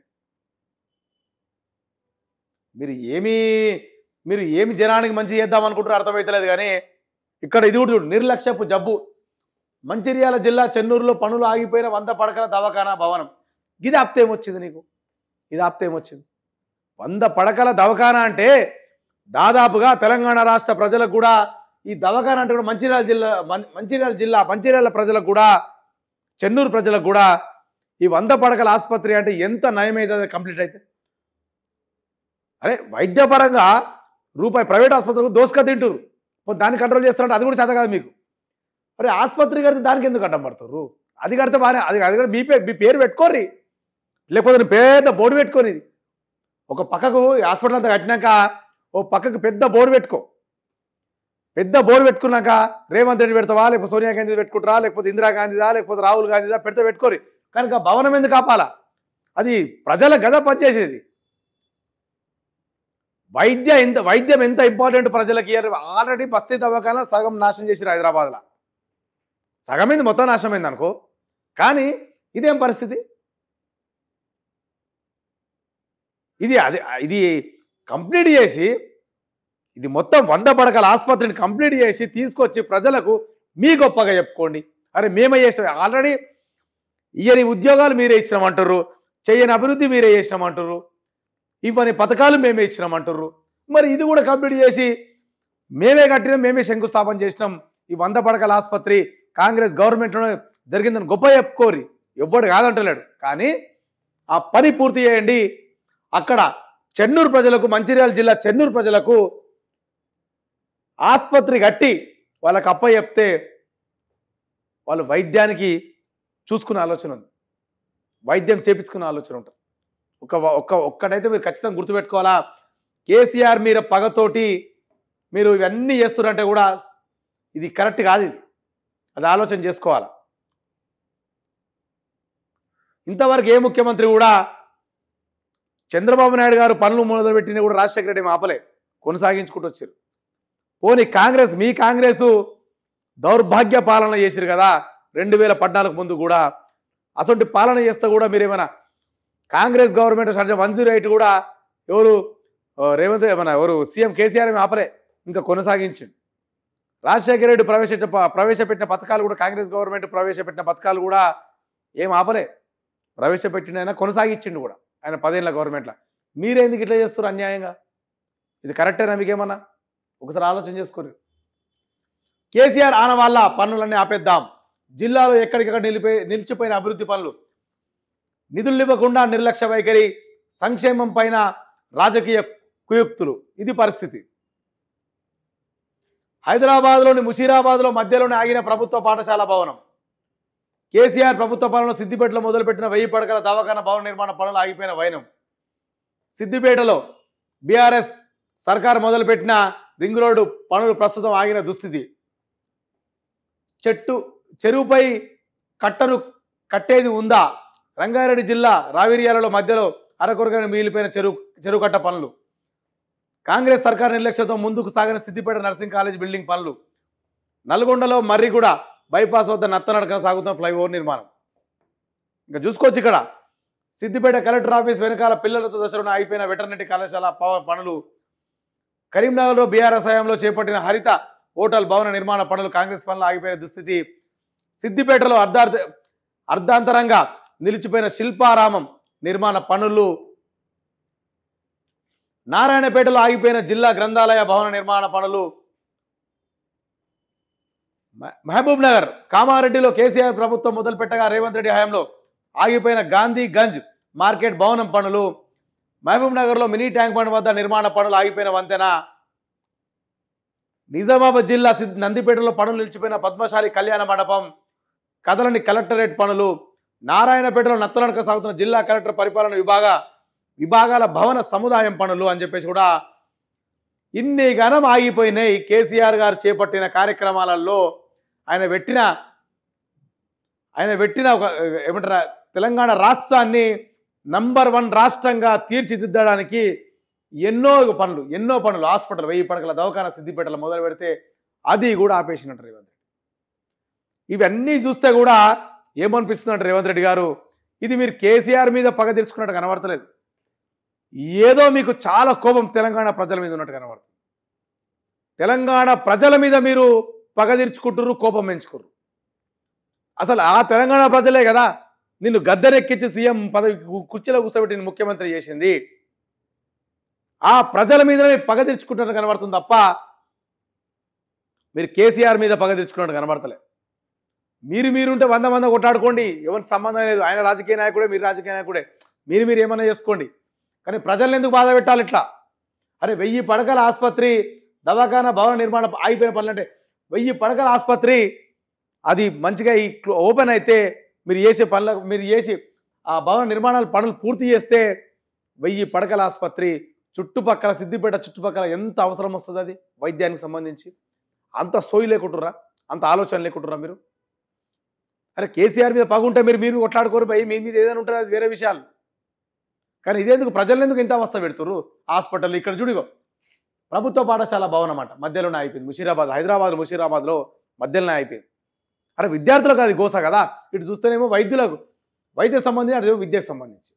మీరు ఏమి జనానికి మంచి చేద్దాం అనుకుంటారో అర్థమవుతలేదు. కానీ ఇక్కడ ఇది కూడా నిర్లక్ష్యపు జబ్బు. మంచిర్యాల జిల్లా చెన్నూరులో పనులు ఆగిపోయిన 100 పడకల దవాఖానా భవనం. ఇది ఆప్తే ఏమొచ్చింది నీకు? ఇది ఆప్తే ఏమొచ్చింది? 100 పడకల దవాఖానా అంటే దాదాపుగా తెలంగాణ రాష్ట్ర ప్రజలకు కూడా ఈ దవాఖానా అంటే కూడా మంచిర్యాల ప్రజలకు కూడా, చెన్నూరు ప్రజలకు కూడా ఈ 100 పడకల ఆసుపత్రి అంటే ఎంత నయమైతే కంప్లీట్ అయితే. అరే వైద్యపరంగా రూపాయి ప్రైవేట్ ఆసుపత్రికి దోసుక తింటారు, దాన్ని కంట్రోల్ చేస్తారంటే అది కూడా చేత కాదు మీకు. అరే ఆసుపత్రి కడితే దానికి ఎందుకు అడ్డం పడతారు? అది కడితే బాగానే, అది మీ పేరు పెట్టుకోర్రి, లేకపోతే పెద్ద బోర్డు పెట్టుకొని ఒక పక్కకు హాస్పిటల్ అంతా కట్టినాక ఓ పక్కకు పెద్ద బోర్డు పెట్టుకున్నాక రేవంత్ రెడ్డి పెడతావా, లేకపోతే సోనియా గాంధీ పెట్టుకుంటారా, లేకపోతే ఇందిరాగాంధీదా, లేకపోతే రాహుల్ గాంధీదా పెట్టుకోరి. కనుక భవనం ఎందుకు ఆపాలా? అది ప్రజల గద పనిచేసేది. వైద్యం ఎంత ఇంపార్టెంట్ ప్రజలకి. ఆల్రెడీ బస్తీ దవాఖానా సగం నాశనం చేసిరు హైదరాబాద్లో, సగమైంది, మొత్తం నాశనమైంది అనుకో. కానీ ఇదేం పరిస్థితి? ఇది కంప్లీట్ చేసి ఇది మొత్తం 100 పడకల ఆసుపత్రిని కంప్లీట్ చేసి తీసుకొచ్చి ప్రజలకు మీ గొప్పగా చెప్పుకోండి. అరే మేమే చేస్తాం, ఆల్రెడీ ఇయని ఉద్యోగాలు మీరే ఇచ్చినామంటారు, చేయని అభివృద్ధి మీరే చేసినామంటారు, ఇవన్నీ పథకాలు మేమే ఇచ్చినామంటారు. మరి ఇది కూడా కంప్లీట్ చేసి మేమే కట్టినాం, మేమే శంకుస్థాపన చేసినాం, ఈ 100 పడకల ఆసుపత్రి కాంగ్రెస్ గవర్నమెంట్లో జరిగిందని గొప్ప చెప్పుకోరి, ఎవ్వడు కాదంటలేడు. కానీ ఆ పని పూర్తి చేయండి. అక్కడ చెన్నూరు ప్రజలకు, మంచిర్యాల జిల్లా చెన్నూరు ప్రజలకు ఆసుపత్రి కట్టి వాళ్ళకి అప్పచెప్తే వాళ్ళు వైద్యానికి చూసుకునే ఆలోచన ఉంది, వైద్యం చేపించుకునే ఆలోచన ఉంటుంది. ఒక్కటైతే మీరు ఖచ్చితంగా గుర్తుపెట్టుకోవాలా, కేసీఆర్ మీరు పగతోటి మీరు ఇవన్నీ చేస్తున్నారంటే కూడా ఇది కరెక్ట్ కాదు, ఇది అది ఆలోచన చేసుకోవాలా. ఇంతవరకు ఏ ముఖ్యమంత్రి కూడా చంద్రబాబు నాయుడు గారు పనులు మొదలుపెట్టిన కూడా రాజశేఖర రెడ్డి ఆపలే, కొనసాగించుకుంటూ వచ్చారు. పోనీ కాంగ్రెస్, మీ కాంగ్రెస్ దౌర్భాగ్య పాలన చేసిరు కదా 2014 ముందు కూడా, అసలు పాలన చేస్తే కూడా మీరేమైనా కాంగ్రెస్ గవర్నమెంట్ 108 కూడా ఎవరు రేవంత్ ఎవరు సీఎం కేసీఆర్ ఆపలే, ఇంకా కొనసాగించింది. రాజశేఖర రెడ్డి ప్రవేశపెట్టిన పథకాలు కూడా, కాంగ్రెస్ గవర్నమెంట్ ప్రవేశపెట్టిన పథకాలు కూడా ఏం ఆపలే, ప్రవేశపెట్టిన కొనసాగించిండు కూడా ఆయన 10 ఏళ్ళ గవర్నమెంట్లో. మీరెందుకు ఇట్లా చేస్తారు అన్యాయంగా? ఇది కరెక్టేనా? మీకేమన్నా ఒకసారి ఆలోచన చేసుకోరు. కేసీఆర్ ఆన వల్ల పనులన్నీ ఆపేద్దాం, జిల్లాలో ఎక్కడికెక్కడ నిలిచిపోయిన అభివృద్ధి పనులు, నిధులు ఇవ్వకుండా నిర్లక్ష్య వైఖరి, సంక్షేమం పైన రాజకీయ కుయుక్తులు, ఇది పరిస్థితి. హైదరాబాద్లోని ముషీరాబాద్లో మధ్యలోనే ఆగిన ప్రభుత్వ పాఠశాల భవనం. కేసీఆర్ ప్రభుత్వ పాలనలో సిద్దిపేటలో మొదలుపెట్టిన 1000 పడకల దవాఖాన భవన నిర్మాణ పనులు ఆగిపోయిన వైనం. సిద్దిపేటలో బీఆర్ఎస్ సర్కారు మొదలుపెట్టిన రింగ్ రోడ్డు పనులు ప్రస్తుతం ఆగిన దుస్థితి. చెరువుపై కట్టను కట్టేది ఉందా? రంగారెడ్డి జిల్లా రావిర్యాలలో మధ్యలో అరకొరగా మిగిలిపోయిన చెరువు కట్ట పనులు. కాంగ్రెస్ సర్కారు నిర్లక్ష్యంతో ముందుకు సాగిన సిద్దిపేట నర్సింగ్ కాలేజ్ బిల్డింగ్ పనులు. నల్గొండలో మర్రిగూడ బైపాస్ వద్ద నత్తనడకన సాగుతున్న ఫ్లైఓవర్ నిర్మాణం. ఇంకా చూసుకోవచ్చు, ఇక్కడ సిద్దిపేట కలెక్టర్ ఆఫీస్ వెనకాల పిల్లలతో దశలోనే ఆగిపోయిన వెటర్నరీ కళాశాల పనులు. కరీంనగర్లో బీఆర్ఎస్ హయాంలో చేపట్టిన హరిత హోటల్ భవన నిర్మాణ పనులు, కాంగ్రెస్ పనులు ఆగిపోయిన దుస్థితి. సిద్దిపేటలో అర్ధాంతరంగా నిలిచిపోయిన శిల్పారామం నిర్మాణ పనులు. నారాయణపేటలో ఆగిపోయిన జిల్లా గ్రంథాలయ భవన నిర్మాణ పనులు. మహబూబ్ నగర్ కామారెడ్డిలో కేసీఆర్ ప్రభుత్వం మొదలుపెట్టగా రేవంత్ రెడ్డి హయాంలో ఆగిపోయిన గాంధీ గంజ్ మార్కెట్ భవనం పనులు. మహబూబ్ నగర్లో మినీ ట్యాంక్ బండ్ వద్ద నిర్మాణ పనులు ఆగిపోయిన వంతెన. నిజామాబాద్ జిల్లా నందిపేటలో పనులు నిలిచిపోయిన పద్మశాలి కళ్యాణ మండపం, కదలని కలెక్టరేట్ పనులు. నారాయణపేటలో నత్తనడక సాగుతున్న జిల్లా కలెక్టర్ పరిపాలన విభాగాల భవన సముదాయం పనులు అని చెప్పేసి కూడా ఇన్ని ఘనం ఆగిపోయినాయి. కేసీఆర్ గారు చేపట్టిన కార్యక్రమాలలో ఆయన పెట్టిన ఒక ఏమంటారా, తెలంగాణ రాష్ట్రాన్ని నంబర్ 1 రాష్ట్రంగా తీర్చిదిద్దడానికి ఎన్నో పనులు హాస్పిటల్ 1000 పడకల దవాఖాన సిద్దిపేటలో మొదలు పెడితే అది కూడా ఆపేసినట్టు రేవంత్ రెడ్డి. ఇవన్నీ చూస్తే కూడా ఏమనిపిస్తున్నట్టు రేవంత్ రెడ్డి గారు, ఇది మీరు కేసీఆర్ మీద పగ తీర్చుకున్నట్టు కనబడతలేదు, ఏదో మీకు చాలా కోపం తెలంగాణ ప్రజల మీద ఉన్నట్టు కనబడుతుంది. తెలంగాణ ప్రజల మీద మీరు పగ తీర్చుకుంటుర్రు, కోపం పెంచుకుర్రు. అసలు ఆ తెలంగాణ ప్రజలే కదా నిన్ను గద్దెనెక్కించి సీఎం పదవి కుర్చీలో కూర్చోబెట్టి ముఖ్యమంత్రి చేసింది. ఆ ప్రజల మీదనే పగ తీర్చుకుంటున్నట్టు కనబడుతుంది తప్ప మీరు కేసీఆర్ మీద పగ తీర్చుకున్నట్టు కనబడతలేదు. మీరుంటే 100 కొట్టాడుకోండి, ఎవరికి సంబంధం లేదు. ఆయన రాజకీయ నాయకుడే, మీరు రాజకీయ నాయకుడే, మీరు ఏమన్నా చేసుకోండి. కానీ ప్రజల్ని ఎందుకు బాధ పెట్టాలి ఇట్లా? అరే 1000 పడకల ఆసుపత్రి దవాఖానా భవన నిర్మాణం అయిపోయిన పనులు అంటే 1000 పడకల ఆసుపత్రి అది మంచిగా ఓపెన్ అయితే మీరు చేసి ఆ భవన నిర్మాణాల పనులు పూర్తి చేస్తే 1000 పడకల ఆసుపత్రి చుట్టుపక్కల సిద్దిపేట చుట్టుపక్కల ఎంత అవసరం వస్తుంది అది వైద్యానికి సంబంధించి? అంత సోయి లేకుంటురా, అంత ఆలోచన లేకుంటురా మీరు? అరే కేసీఆర్ మీద పగుంటే మీరు కొట్లాడుకోరు భయ్, మీ మీద ఏదైనా ఉంటుంది, అది వేరే విషయాలు. కానీ ఇదేందుకు ప్రజలను ఎందుకు ఇంత అవస్థ పెడుతురు? హాస్పిటల్ ఇక్కడ చూడిగో ప్రభుత్వ పాఠశాల భవనం అన్నమాట మధ్యలోనే అయిపోయింది. హైదరాబాద్ ముషీరాబాద్లో మధ్యలోనే అయిపోయింది. అరే విద్యార్థులకు అది గోస కదా, ఇటు చూస్తేనేమో వైద్య సంబంధించి, అటు విద్యకు సంబంధించి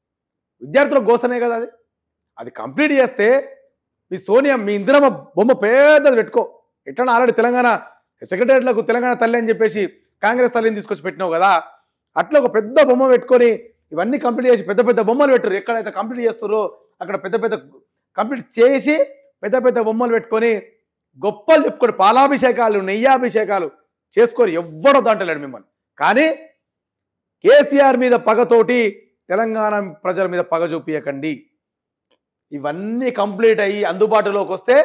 విద్యార్థులకు గోసనే కదా. అది కంప్లీట్ చేస్తే మీ సోనియా మీ ఇందిరమ్మ బొమ్మ పెద్దది పెట్టుకో. ఎట్లా ఆల్రెడీ తెలంగాణ సెక్రటరియట్లకు తెలంగాణ తల్లి అని చెప్పేసి కాంగ్రెస్ తల్లిని తీసుకొచ్చి పెట్టినావు కదా, అట్లా ఒక పెద్ద బొమ్మ పెట్టుకొని ఇవన్నీ కంప్లీట్ చేసి పెద్ద పెద్ద బొమ్మలు పెట్టరు. ఎక్కడైతే కంప్లీట్ చేస్తారో అక్కడ పెద్ద పెద్ద కంప్లీట్ చేసి పెద్ద పెద్ద బొమ్మలు పెట్టుకొని గొప్పలు చెప్పుకొని పాలాభిషేకాలు నెయ్యాభిషేకాలు చేసుకొని ఎవ్వడో దాంటలేడు మిమ్మల్ని. కానీ కేసీఆర్ మీద పగతోటి తెలంగాణ ప్రజల మీద పగ చూపించకండి. ఇవన్నీ కంప్లీట్ అయ్యి అందుబాటులోకి వస్తే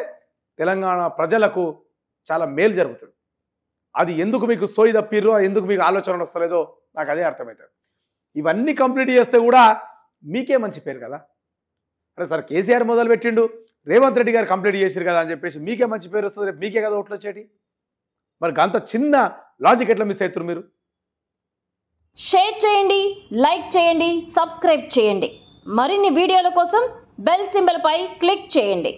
తెలంగాణ ప్రజలకు చాలా మేలు జరుగుతుంది. అది ఎందుకు మీకు సోయి తప్పిర్రో, ఎందుకు మీకు ఆలోచన వస్తలేదో నాకు అదే అర్థమవుతుంది. ఇవన్నీ కంప్లీట్ చేస్తే కూడా మీకే మంచి పేరు కదా. అరే సార్ కేసీఆర్ మొదలు పెట్టిండు, రేవంత్ రెడ్డి గారు కంప్లీట్ చేసిరు కదా అని చెప్పేసి మీకే మంచి పేరు వస్తుంది. రేపు మీకే కదా ఓట్లు వచ్చేటి. మరి అంత చిన్న లాజిక్ ఎట్లా మిస్ అవుతారు మీరు? షేర్ చేయండి, లైక్ చేయండి, సబ్స్క్రైబ్ చేయండి. మరిన్ని వీడియోల కోసం బెల్ సింబల్ పై క్లిక్ చేయండి.